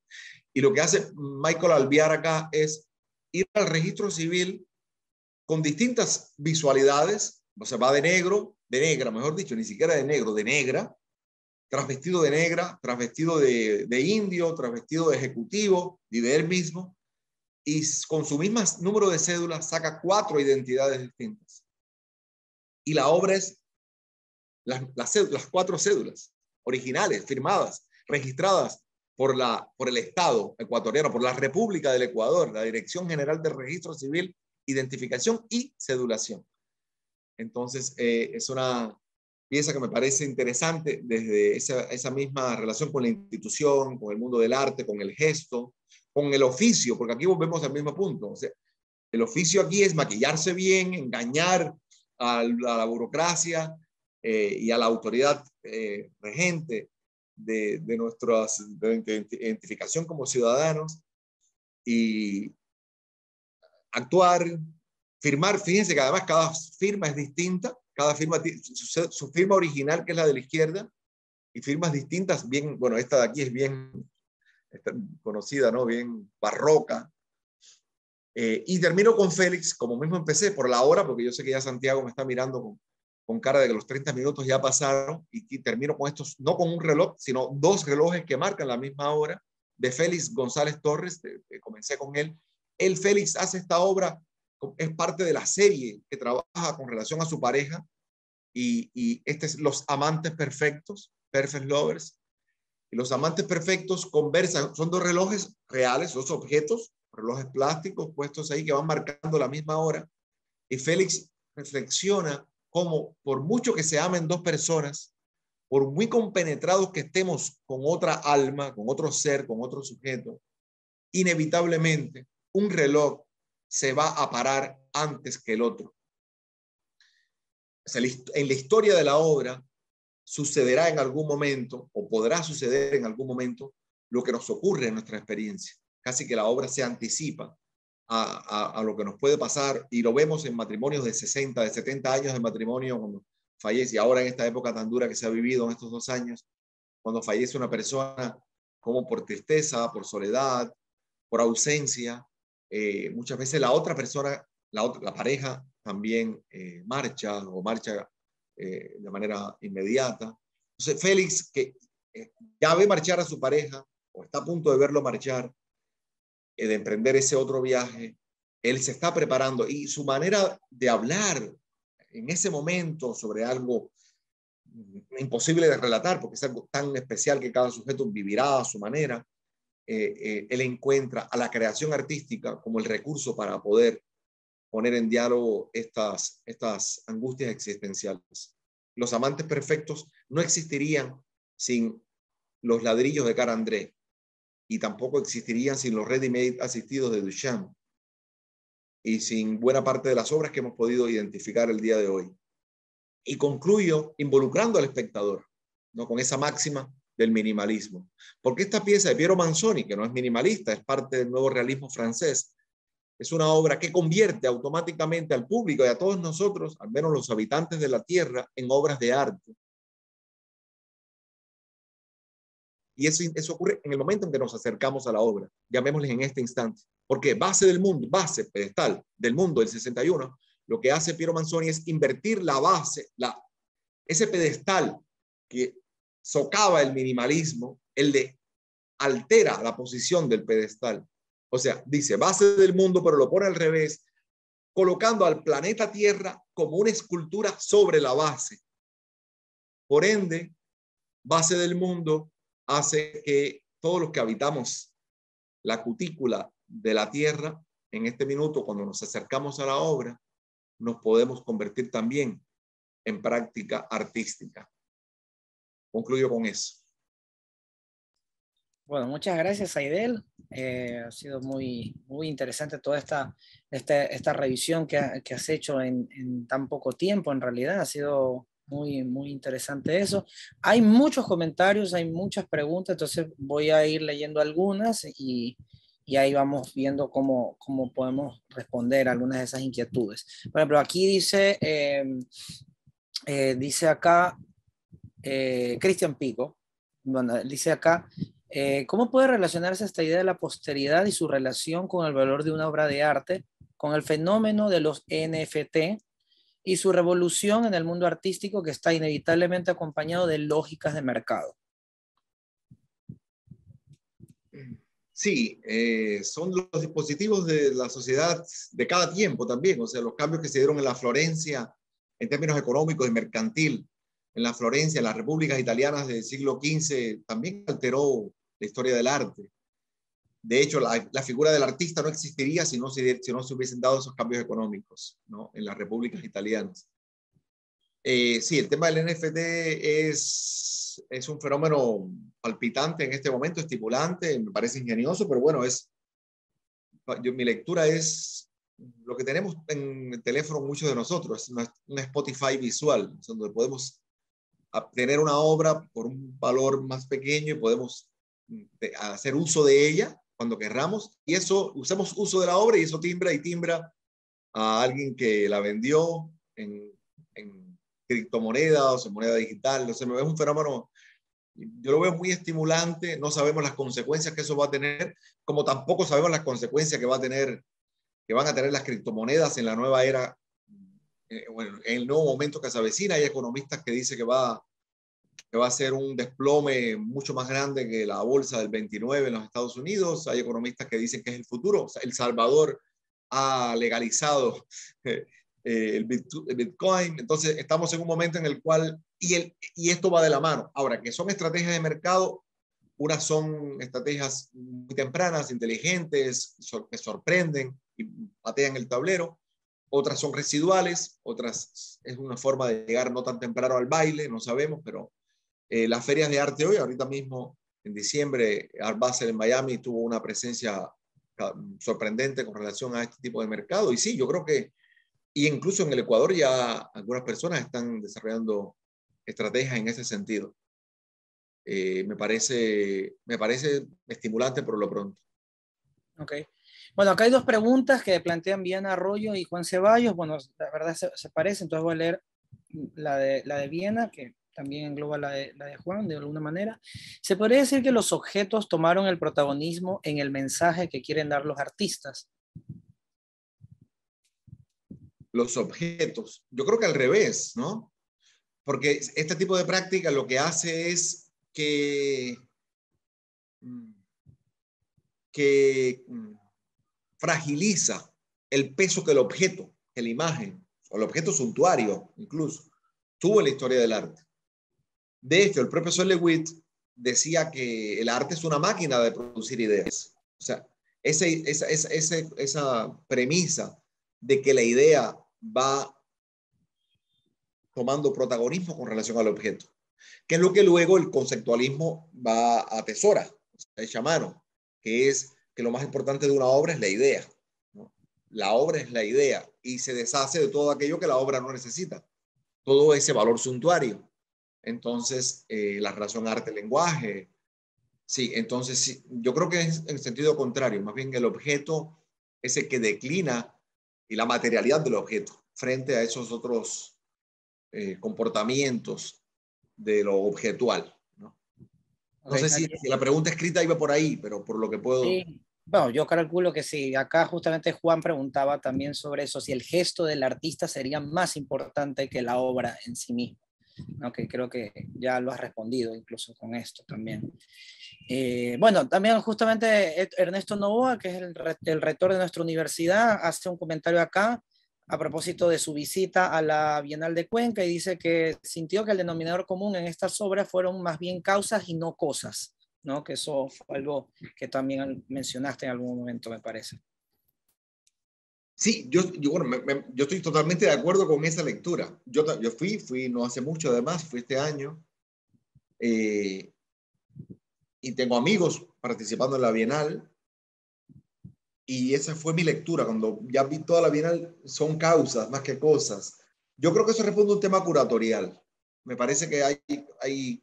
[SPEAKER 2] Y lo que hace Michael Alvear acá es ir al registro civil con distintas visualidades, o sea, va de negro, de negra, mejor dicho, ni siquiera de negro, de negra, trasvestido de negra, trasvestido de indio, trasvestido de ejecutivo y de él mismo, y con su mismo número de cédulas saca 4 identidades distintas. Y la obra es las 4 cédulas originales, firmadas, registradas por el Estado ecuatoriano, por la República del Ecuador, la Dirección General de Registro Civil, Identificación y Cedulación. Entonces, es una pieza que me parece interesante desde esa misma relación con la institución, con el mundo del arte, con el gesto, con el oficio, porque aquí volvemos al mismo punto. O sea, el oficio aquí es maquillarse bien, engañar a la burocracia y a la autoridad regente de nuestra identificación como ciudadanos y actuar, firmar. Fíjense que además cada firma es distinta, cada firma tiene su firma original, que es la de la izquierda, y firmas distintas, bien, bueno, esta de aquí es bien conocida, ¿no? Bien barroca. Y termino con Félix, como mismo empecé, por la hora, porque yo sé que ya Santiago me está mirando con cara de que los 30 minutos ya pasaron, y termino con estos, no con un reloj, sino 2 relojes que marcan la misma hora, de Félix González Torres. Comencé con él. Félix hace esta obra, es parte de la serie que trabaja con relación a su pareja, y este es Los Amantes Perfectos, Perfect Lovers. Y los amantes perfectos conversan, son 2 relojes reales, 2 objetos, relojes plásticos puestos ahí que van marcando la misma hora. Y Félix reflexiona cómo, por mucho que se amen 2 personas, por muy compenetrados que estemos con otra alma, con otro ser, con otro sujeto, inevitablemente un reloj se va a parar antes que el otro. O sea, en la historia de la obra sucederá en algún momento, o podrá suceder en algún momento, lo que nos ocurre en nuestra experiencia. Casi que la obra se anticipa a lo que nos puede pasar, y lo vemos en matrimonios de 60, de 70 años de matrimonio, cuando fallece, y ahora en esta época tan dura que se ha vivido en estos 2 años, cuando fallece una persona, como por tristeza, por soledad, por ausencia, muchas veces la otra persona, la pareja también marcha de manera inmediata. Entonces Félix, que ya ve marchar a su pareja, o está a punto de verlo marchar, de emprender ese otro viaje, él se está preparando, y su manera de hablar en ese momento sobre algo imposible de relatar, porque es algo tan especial que cada sujeto vivirá a su manera, él encuentra a la creación artística como el recurso para poder poner en diálogo estas angustias existenciales. Los amantes perfectos no existirían sin los ladrillos de Cara André, y tampoco existirían sin los ready-made asistidos de Duchamp, y sin buena parte de las obras que hemos podido identificar el día de hoy. Y concluyo involucrando al espectador, ¿no?, con esa máxima del minimalismo. Porque esta pieza de Piero Manzoni, que no es minimalista, es parte del nuevo realismo francés, es una obra que convierte automáticamente al público y a todos nosotros, al menos los habitantes de la Tierra, en obras de arte. Y eso ocurre en el momento en que nos acercamos a la obra, llamémosles en este instante. Porque base del mundo, base pedestal del mundo del 61, lo que hace Piero Manzoni es invertir la base, ese pedestal que socava el minimalismo, altera la posición del pedestal. O sea, dice base del mundo, pero lo pone al revés, colocando al planeta Tierra como una escultura sobre la base. Por ende, base del mundo hace que todos los que habitamos la cutícula de la Tierra, en este minuto, cuando nos acercamos a la obra, nos podemos convertir también en práctica artística. Concluyo con eso.
[SPEAKER 1] Bueno, muchas gracias, Aidel. Ha sido muy, muy interesante toda esta revisión que has hecho en tan poco tiempo. En realidad ha sido muy, muy interesante eso. Hay muchos comentarios, hay muchas preguntas, entonces voy a ir leyendo algunas y ahí vamos viendo cómo podemos responder a algunas de esas inquietudes. Por ejemplo, aquí dice acá Cristian Pico, bueno, dice acá, ¿cómo puede relacionarse esta idea de la posteridad y su relación con el valor de una obra de arte, con el fenómeno de los NFT y su revolución en el mundo artístico que está inevitablemente acompañado de lógicas de mercado?
[SPEAKER 2] Sí, son los dispositivos de la sociedad de cada tiempo también, o sea, los cambios que se dieron en la Florencia en términos económicos y mercantil, en la Florencia, en las repúblicas italianas del siglo XV, también alteró la historia del arte. De hecho, la figura del artista no existiría si no se hubiesen dado esos cambios económicos, ¿no? En las repúblicas italianas. Sí, el tema del NFT es un fenómeno palpitante en este momento, estimulante, me parece ingenioso, pero bueno, mi lectura es lo que tenemos en el teléfono muchos de nosotros, es una Spotify visual, donde podemos obtener una obra por un valor más pequeño y podemos hacer uso de ella cuando querramos, y eso, usamos uso de la obra y eso timbra a alguien que la vendió en criptomonedas o en moneda digital. Entonces, es un fenómeno, yo lo veo muy estimulante, no sabemos las consecuencias que eso va a tener, como tampoco sabemos las consecuencias que van a tener las criptomonedas en la nueva era, bueno, en el nuevo momento que se avecina. Hay economistas que dicen que va a ser un desplome mucho más grande que la bolsa del 29 en los Estados Unidos. Hay economistas que dicen que es el futuro. O sea, El Salvador ha legalizado el Bitcoin. Entonces, estamos en un momento en el cual, y esto va de la mano. Ahora, que son estrategias de mercado, unas son estrategias muy tempranas, inteligentes, que sorprenden y patean el tablero. Otras son residuales, otras es una forma de llegar no tan temprano al baile, no sabemos, pero las ferias de arte hoy, ahorita mismo en diciembre, Art Basel en Miami tuvo una presencia sorprendente con relación a este tipo de mercado. Y sí, yo creo que, y incluso en el Ecuador ya algunas personas están desarrollando estrategias en ese sentido. Me parece estimulante por lo pronto.
[SPEAKER 1] Ok. Bueno, acá hay dos preguntas que plantean Viana Arroyo y Juan Ceballos. Bueno, la verdad se parecen, entonces voy a leer la de Viana, que también engloba la de Juan de alguna manera. ¿Se podría decir que los objetos tomaron el protagonismo en el mensaje que quieren dar los artistas?
[SPEAKER 2] Los objetos, yo creo que al revés, ¿no? Porque este tipo de práctica lo que hace es que fragiliza el peso que el objeto, que la imagen, o el objeto suntuario incluso, tuvo en la historia del arte. De hecho, el profesor Lewitt decía que el arte es una máquina de producir ideas. O sea, esa premisa de que la idea va tomando protagonismo con relación al objeto, que es lo que luego el conceptualismo va a atesora, o sea, echa mano, que es que lo más importante de una obra es la idea, ¿no? La obra es la idea y se deshace de todo aquello que la obra no necesita, todo ese valor suntuario. Entonces, la relación arte-lenguaje, sí, entonces sí, yo creo que es en sentido contrario, más bien el objeto es el que declina y la materialidad del objeto frente a esos otros comportamientos de lo objetual, ¿no? No sé si la pregunta escrita iba por ahí, pero por lo que puedo...
[SPEAKER 1] Sí. Bueno, yo calculo que sí. Acá justamente Juan preguntaba también sobre eso, si el gesto del artista sería más importante que la obra en sí misma. ¿No? Que creo que ya lo has respondido incluso con esto también. Bueno, también justamente Ernesto Novoa, que es el rector de nuestra universidad, hace un comentario acá a propósito de su visita a la Bienal de Cuenca y dice que sintió que el denominador común en estas obras fueron más bien causas y no cosas, ¿no? Que eso fue algo que también mencionaste en algún momento, me parece.
[SPEAKER 2] Sí, yo estoy totalmente de acuerdo con esa lectura. Yo fui no hace mucho, además, fui este año. y tengo amigos participando en la Bienal, y esa fue mi lectura. Cuando ya vi toda la Bienal, son causas más que cosas. Yo creo que eso responde a un tema curatorial. Me parece que hay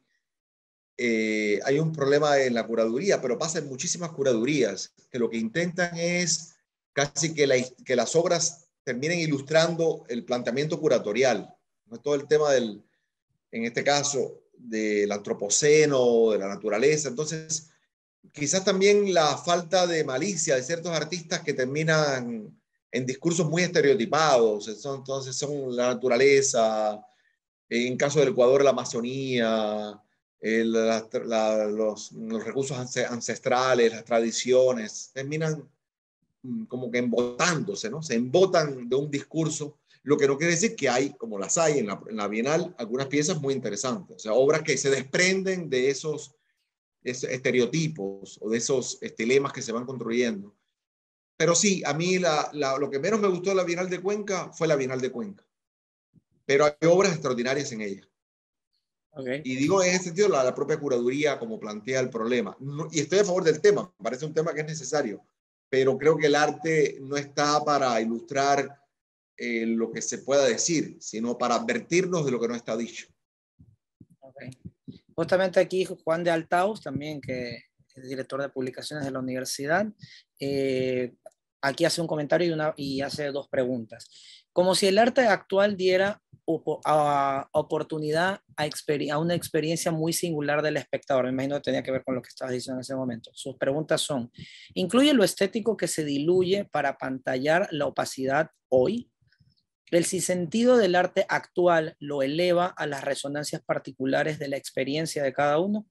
[SPEAKER 2] un problema en la curaduría, pero pasa en muchísimas curadurías, que lo que intentan es casi que las obras terminen ilustrando el planteamiento curatorial. No es todo el tema en este caso, del antropoceno, de la naturaleza. Entonces, quizás también la falta de malicia de ciertos artistas que terminan en discursos muy estereotipados. Entonces son la naturaleza, en caso del Ecuador, la Amazonía, los recursos ancestrales, las tradiciones, terminan como que embotándose, ¿no? Se embotan de un discurso, lo que no quiere decir que hay, como las hay en la Bienal, algunas piezas muy interesantes, o sea, obras que se desprenden de esos estereotipos o de esos lemas que se van construyendo. Pero sí, a mí lo que menos me gustó de la Bienal de Cuenca fue la Bienal de Cuenca, pero hay obras extraordinarias en ella.
[SPEAKER 1] Okay.
[SPEAKER 2] Y digo en ese sentido la propia curaduría como plantea el problema. No, y estoy a favor del tema, me parece un tema que es necesario, pero creo que el arte no está para ilustrar lo que se pueda decir, sino para advertirnos de lo que no está dicho.
[SPEAKER 1] Okay. Justamente aquí Juan de Altaus, también que es director de publicaciones de la universidad, aquí hace un comentario y hace dos preguntas. Como si el arte actual diera oportunidad a una experiencia muy singular del espectador. Me imagino que tenía que ver con lo que estabas diciendo en ese momento. Sus preguntas son, ¿incluye lo estético que se diluye para pantallar la opacidad hoy? ¿El sinsentido del arte actual lo eleva a las resonancias particulares de la experiencia de cada uno?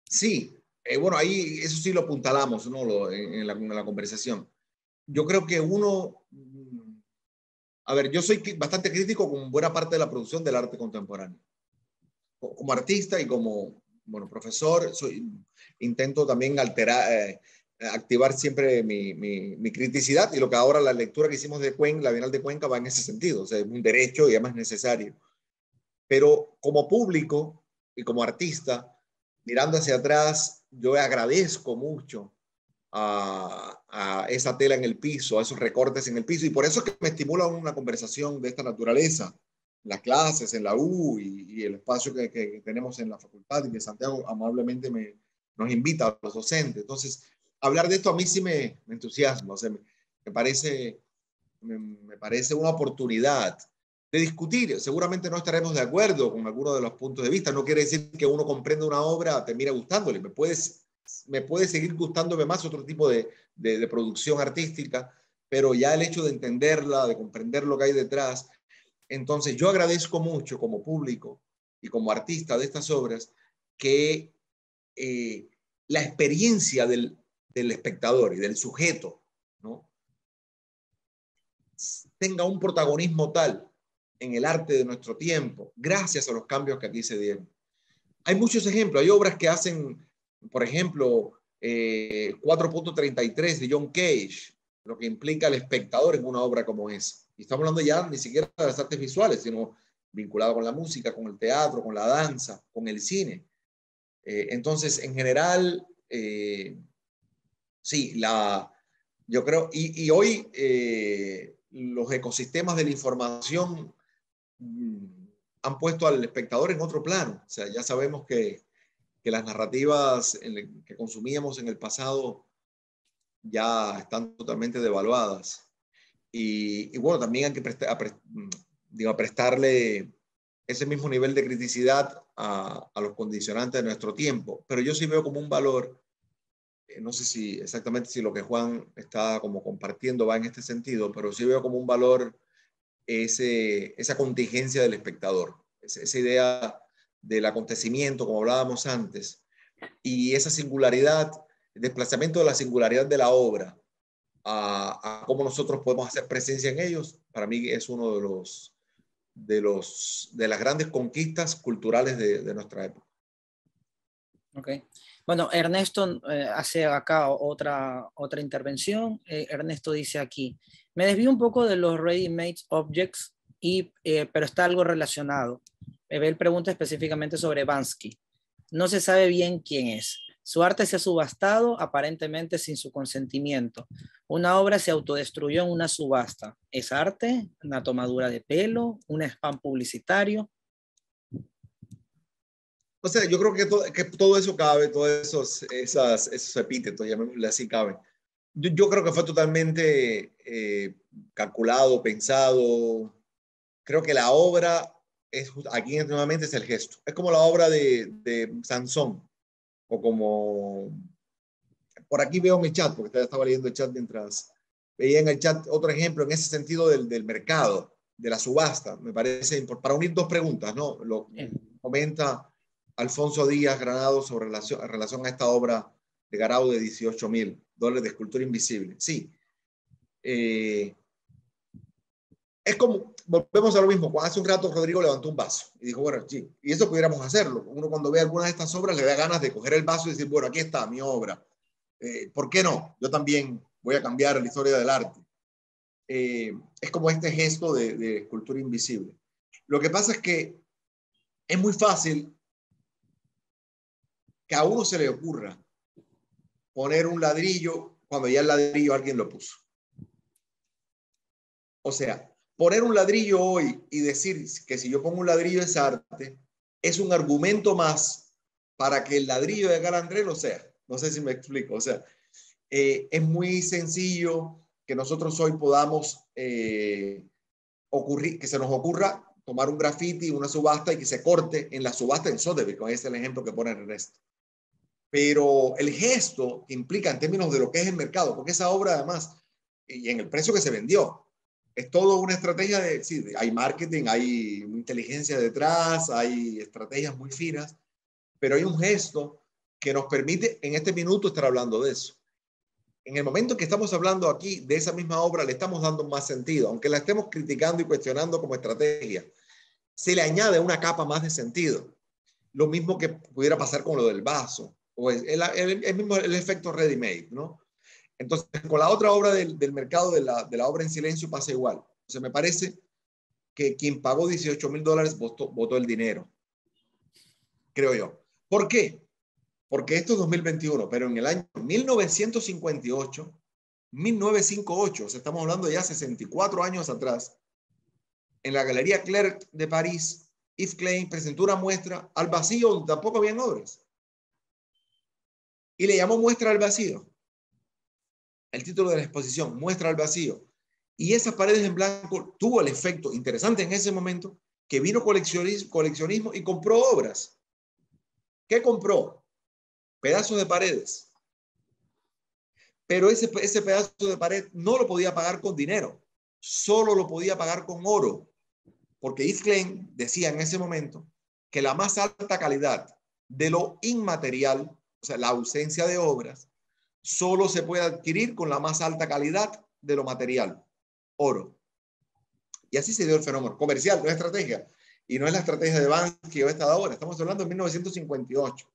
[SPEAKER 2] Sí, bueno, ahí eso sí lo apuntalamos, ¿no? En la conversación. Yo creo que a ver, yo soy bastante crítico con buena parte de la producción del arte contemporáneo. Como artista y como, bueno, profesor, intento también activar siempre mi criticidad, y lo que ahora la lectura que hicimos de Cuenca, la Bienal de Cuenca, va en ese sentido, o sea, es un derecho y además necesario. Pero como público y como artista, mirando hacia atrás, yo agradezco mucho a esa tela en el piso, a esos recortes en el piso, y por eso es que me estimula una conversación de esta naturaleza, las clases en la U y el espacio que tenemos en la facultad, y que Santiago amablemente nos invita a los docentes. Entonces, hablar de esto a mí sí me entusiasma, o sea, me parece una oportunidad de discutir. Seguramente no estaremos de acuerdo con algunos de los puntos de vista. No quiere decir que uno comprenda una obra, termine gustándole. Me puede seguir gustándome más otro tipo de producción artística, pero ya el hecho de entenderla, de comprender lo que hay detrás. Entonces, yo agradezco mucho como público y como artista de estas obras que la experiencia del espectador y del sujeto, ¿no?, tenga un protagonismo tal en el arte de nuestro tiempo, gracias a los cambios que aquí se dieron. Hay muchos ejemplos, hay obras que hacen, por ejemplo, 4.33 de John Cage, lo que implica al espectador en una obra como esa. Y estamos hablando ya ni siquiera de las artes visuales, sino vinculado con la música, con el teatro, con la danza, con el cine. Entonces, en general, sí, yo creo, y hoy los ecosistemas de la información han puesto al espectador en otro plano. O sea, ya sabemos que las narrativas que consumíamos en el pasado ya están totalmente devaluadas. Y bueno, también hay que prestarle ese mismo nivel de criticidad a los condicionantes de nuestro tiempo. Pero yo sí veo como un valor, no sé si exactamente si lo que Juan está como compartiendo va en este sentido, pero sí veo como un valor esa contingencia del espectador, esa idea del acontecimiento, como hablábamos antes, y esa singularidad, el desplazamiento de la singularidad de la obra a cómo nosotros podemos hacer presencia en ellos, para mí es uno de las grandes conquistas culturales de nuestra época.
[SPEAKER 1] Okay. Bueno, Ernesto hace acá otra intervención. Ernesto dice aquí, me desvío un poco de los ready-made objects, pero está algo relacionado. Él pregunta específicamente sobre Banksy. No se sabe bien quién es. Su arte se ha subastado aparentemente sin su consentimiento. Una obra se autodestruyó en una subasta. ¿Es arte? ¿Una tomadura de pelo? ¿Un spam publicitario?
[SPEAKER 2] O sea, yo creo que todo eso cabe, todos esos epítetos, llamémosle así, caben. Yo creo que fue totalmente calculado, pensado. Creo que la obra, aquí nuevamente es el gesto. Es como la obra de Sansón, o como, por aquí veo mi chat, porque estaba leyendo el chat mientras veía en el chat otro ejemplo en ese sentido del mercado, de la subasta. Me parece importante, para unir dos preguntas, ¿no? Lo comenta Alfonso Díaz Granado sobre relación a esta obra de Garau de $18,000 de escultura invisible. Sí. Es como, volvemos a lo mismo. Hace un rato Rodrigo levantó un vaso y dijo, bueno, sí, y eso pudiéramos hacerlo. Uno cuando ve alguna de estas obras le da ganas de coger el vaso y decir, bueno, aquí está mi obra. ¿Por qué no? Yo también voy a cambiar la historia del arte. Es como este gesto de escultura invisible. Lo que pasa es que es muy fácil que a uno se le ocurra poner un ladrillo cuando ya el ladrillo alguien lo puso. O sea, poner un ladrillo hoy y decir que si yo pongo un ladrillo es arte, es un argumento más para que el ladrillo de Galandré lo sea. No sé si me explico. O sea, es muy sencillo que nosotros hoy podamos que se nos ocurra tomar un graffiti, una subasta y que se corte en la subasta en Sotheby's, con ese es el ejemplo que pone Ernesto. Pero el gesto que implica en términos de lo que es el mercado, porque esa obra además, y en el precio que se vendió, es todo una estrategia de, sí, hay marketing, hay inteligencia detrás, hay estrategias muy finas, pero hay un gesto que nos permite en este minuto estar hablando de eso. En el momento que estamos hablando aquí de esa misma obra, le estamos dando más sentido, aunque la estemos criticando y cuestionando como estrategia, se le añade una capa más de sentido. Lo mismo que pudiera pasar con lo del vaso, o el mismo el efecto ready-made, ¿no? Entonces, con la otra obra del mercado de la obra en silencio pasa igual. O sea, me parece que quien pagó $18,000 votó el dinero, creo yo. ¿Por qué? Porque esto es 2021, pero en el año 1958, o sea, estamos hablando de ya 64 años atrás, en la Galería Clerc de París, Yves Klein presentó una muestra al vacío donde tampoco habían obras. Y le llamó Muestra al Vacío. El título de la exposición, Muestra al Vacío. Y esas paredes en blanco tuvo el efecto interesante en ese momento que vino coleccionismo y compró obras. ¿Qué compró? Pedazos de paredes. Pero ese pedazo de pared no lo podía pagar con dinero, solo lo podía pagar con oro. Porque Yves Klein decía en ese momento que la más alta calidad de lo inmaterial, o sea, la ausencia de obras, solo se puede adquirir con la más alta calidad de lo material, oro. Y así se dio el fenómeno comercial, no es estrategia. Y no es la estrategia de Banksy o esta de ahora. Estamos hablando de 1958.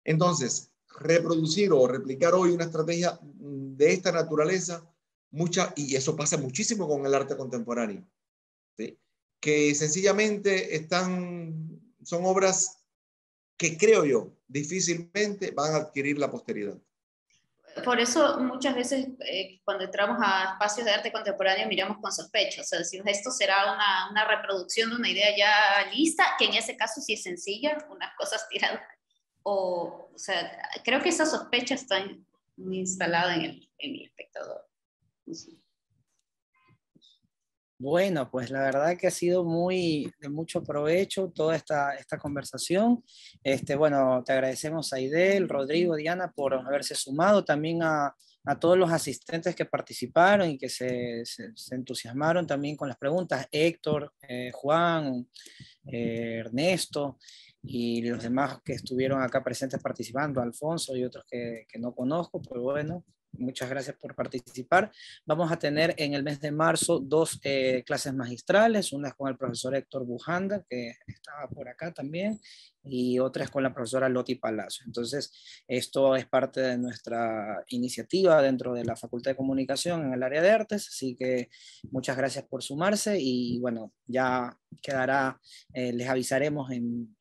[SPEAKER 2] Entonces, reproducir o replicar hoy una estrategia de esta naturaleza, y eso pasa muchísimo con el arte contemporáneo, ¿sí? Que sencillamente son obras que creo yo difícilmente van a adquirir la posteridad.
[SPEAKER 4] Por eso muchas veces cuando entramos a espacios de arte contemporáneo miramos con sospecha, o sea, decimos, esto será una reproducción de una idea ya lista, que en ese caso sí es sencilla, unas cosas tiradas, o sea, creo que esa sospecha está instalada en el espectador. Sí.
[SPEAKER 1] Bueno, pues la verdad que ha sido de mucho provecho toda esta conversación. Bueno, te agradecemos a Idel, Rodrigo, Diana por haberse sumado, también a todos los asistentes que participaron y que se entusiasmaron también con las preguntas, Héctor, Juan, Ernesto y los demás que estuvieron acá presentes participando, Alfonso y otros que no conozco, pues bueno. Muchas gracias por participar. Vamos a tener en el mes de marzo 2 clases magistrales, una con el profesor Héctor Bujanda, que estaba por acá también, y otra es con la profesora Loti Palacio. Entonces, esto es parte de nuestra iniciativa dentro de la Facultad de Comunicación en el área de artes, así que muchas gracias por sumarse y bueno, ya quedará, les avisaremos en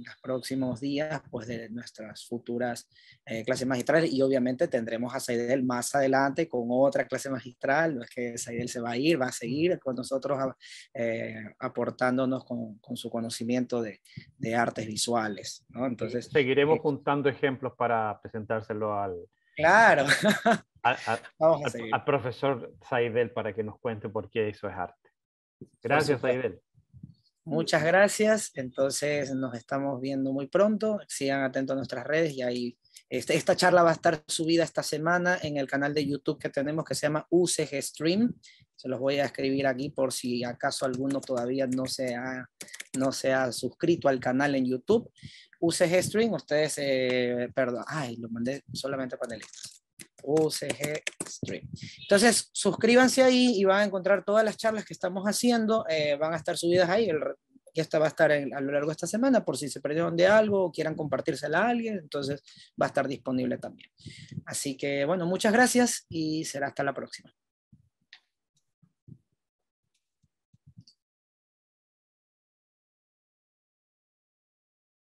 [SPEAKER 1] los próximos días pues de nuestras futuras clases magistrales y obviamente tendremos a Saidel más adelante con otra clase magistral. No es que Saidel se va a ir, va a seguir con nosotros aportándonos con su conocimiento de artes visuales, ¿no? Entonces,
[SPEAKER 3] seguiremos juntando ejemplos para presentárselo
[SPEAKER 1] claro. Vamos a seguir.
[SPEAKER 3] al profesor Saidel para que nos cuente por qué eso es arte. Gracias, Saidel.
[SPEAKER 1] Muchas gracias. Entonces nos estamos viendo muy pronto. Sigan atentos a nuestras redes y ahí esta charla va a estar subida esta semana en el canal de YouTube que tenemos que se llama UCG Stream. Se los voy a escribir aquí por si acaso alguno todavía no se ha suscrito al canal en YouTube. UCG Stream, ustedes, perdón, lo mandé solamente a panelistas. UCG Stream. Entonces, suscríbanse ahí y van a encontrar todas las charlas que estamos haciendo, van a estar subidas ahí, y esta va a estar a lo largo de esta semana, por si se perdieron de algo o quieran compartírsela a alguien, entonces va a estar disponible también. Así que, bueno, muchas gracias y será hasta la próxima.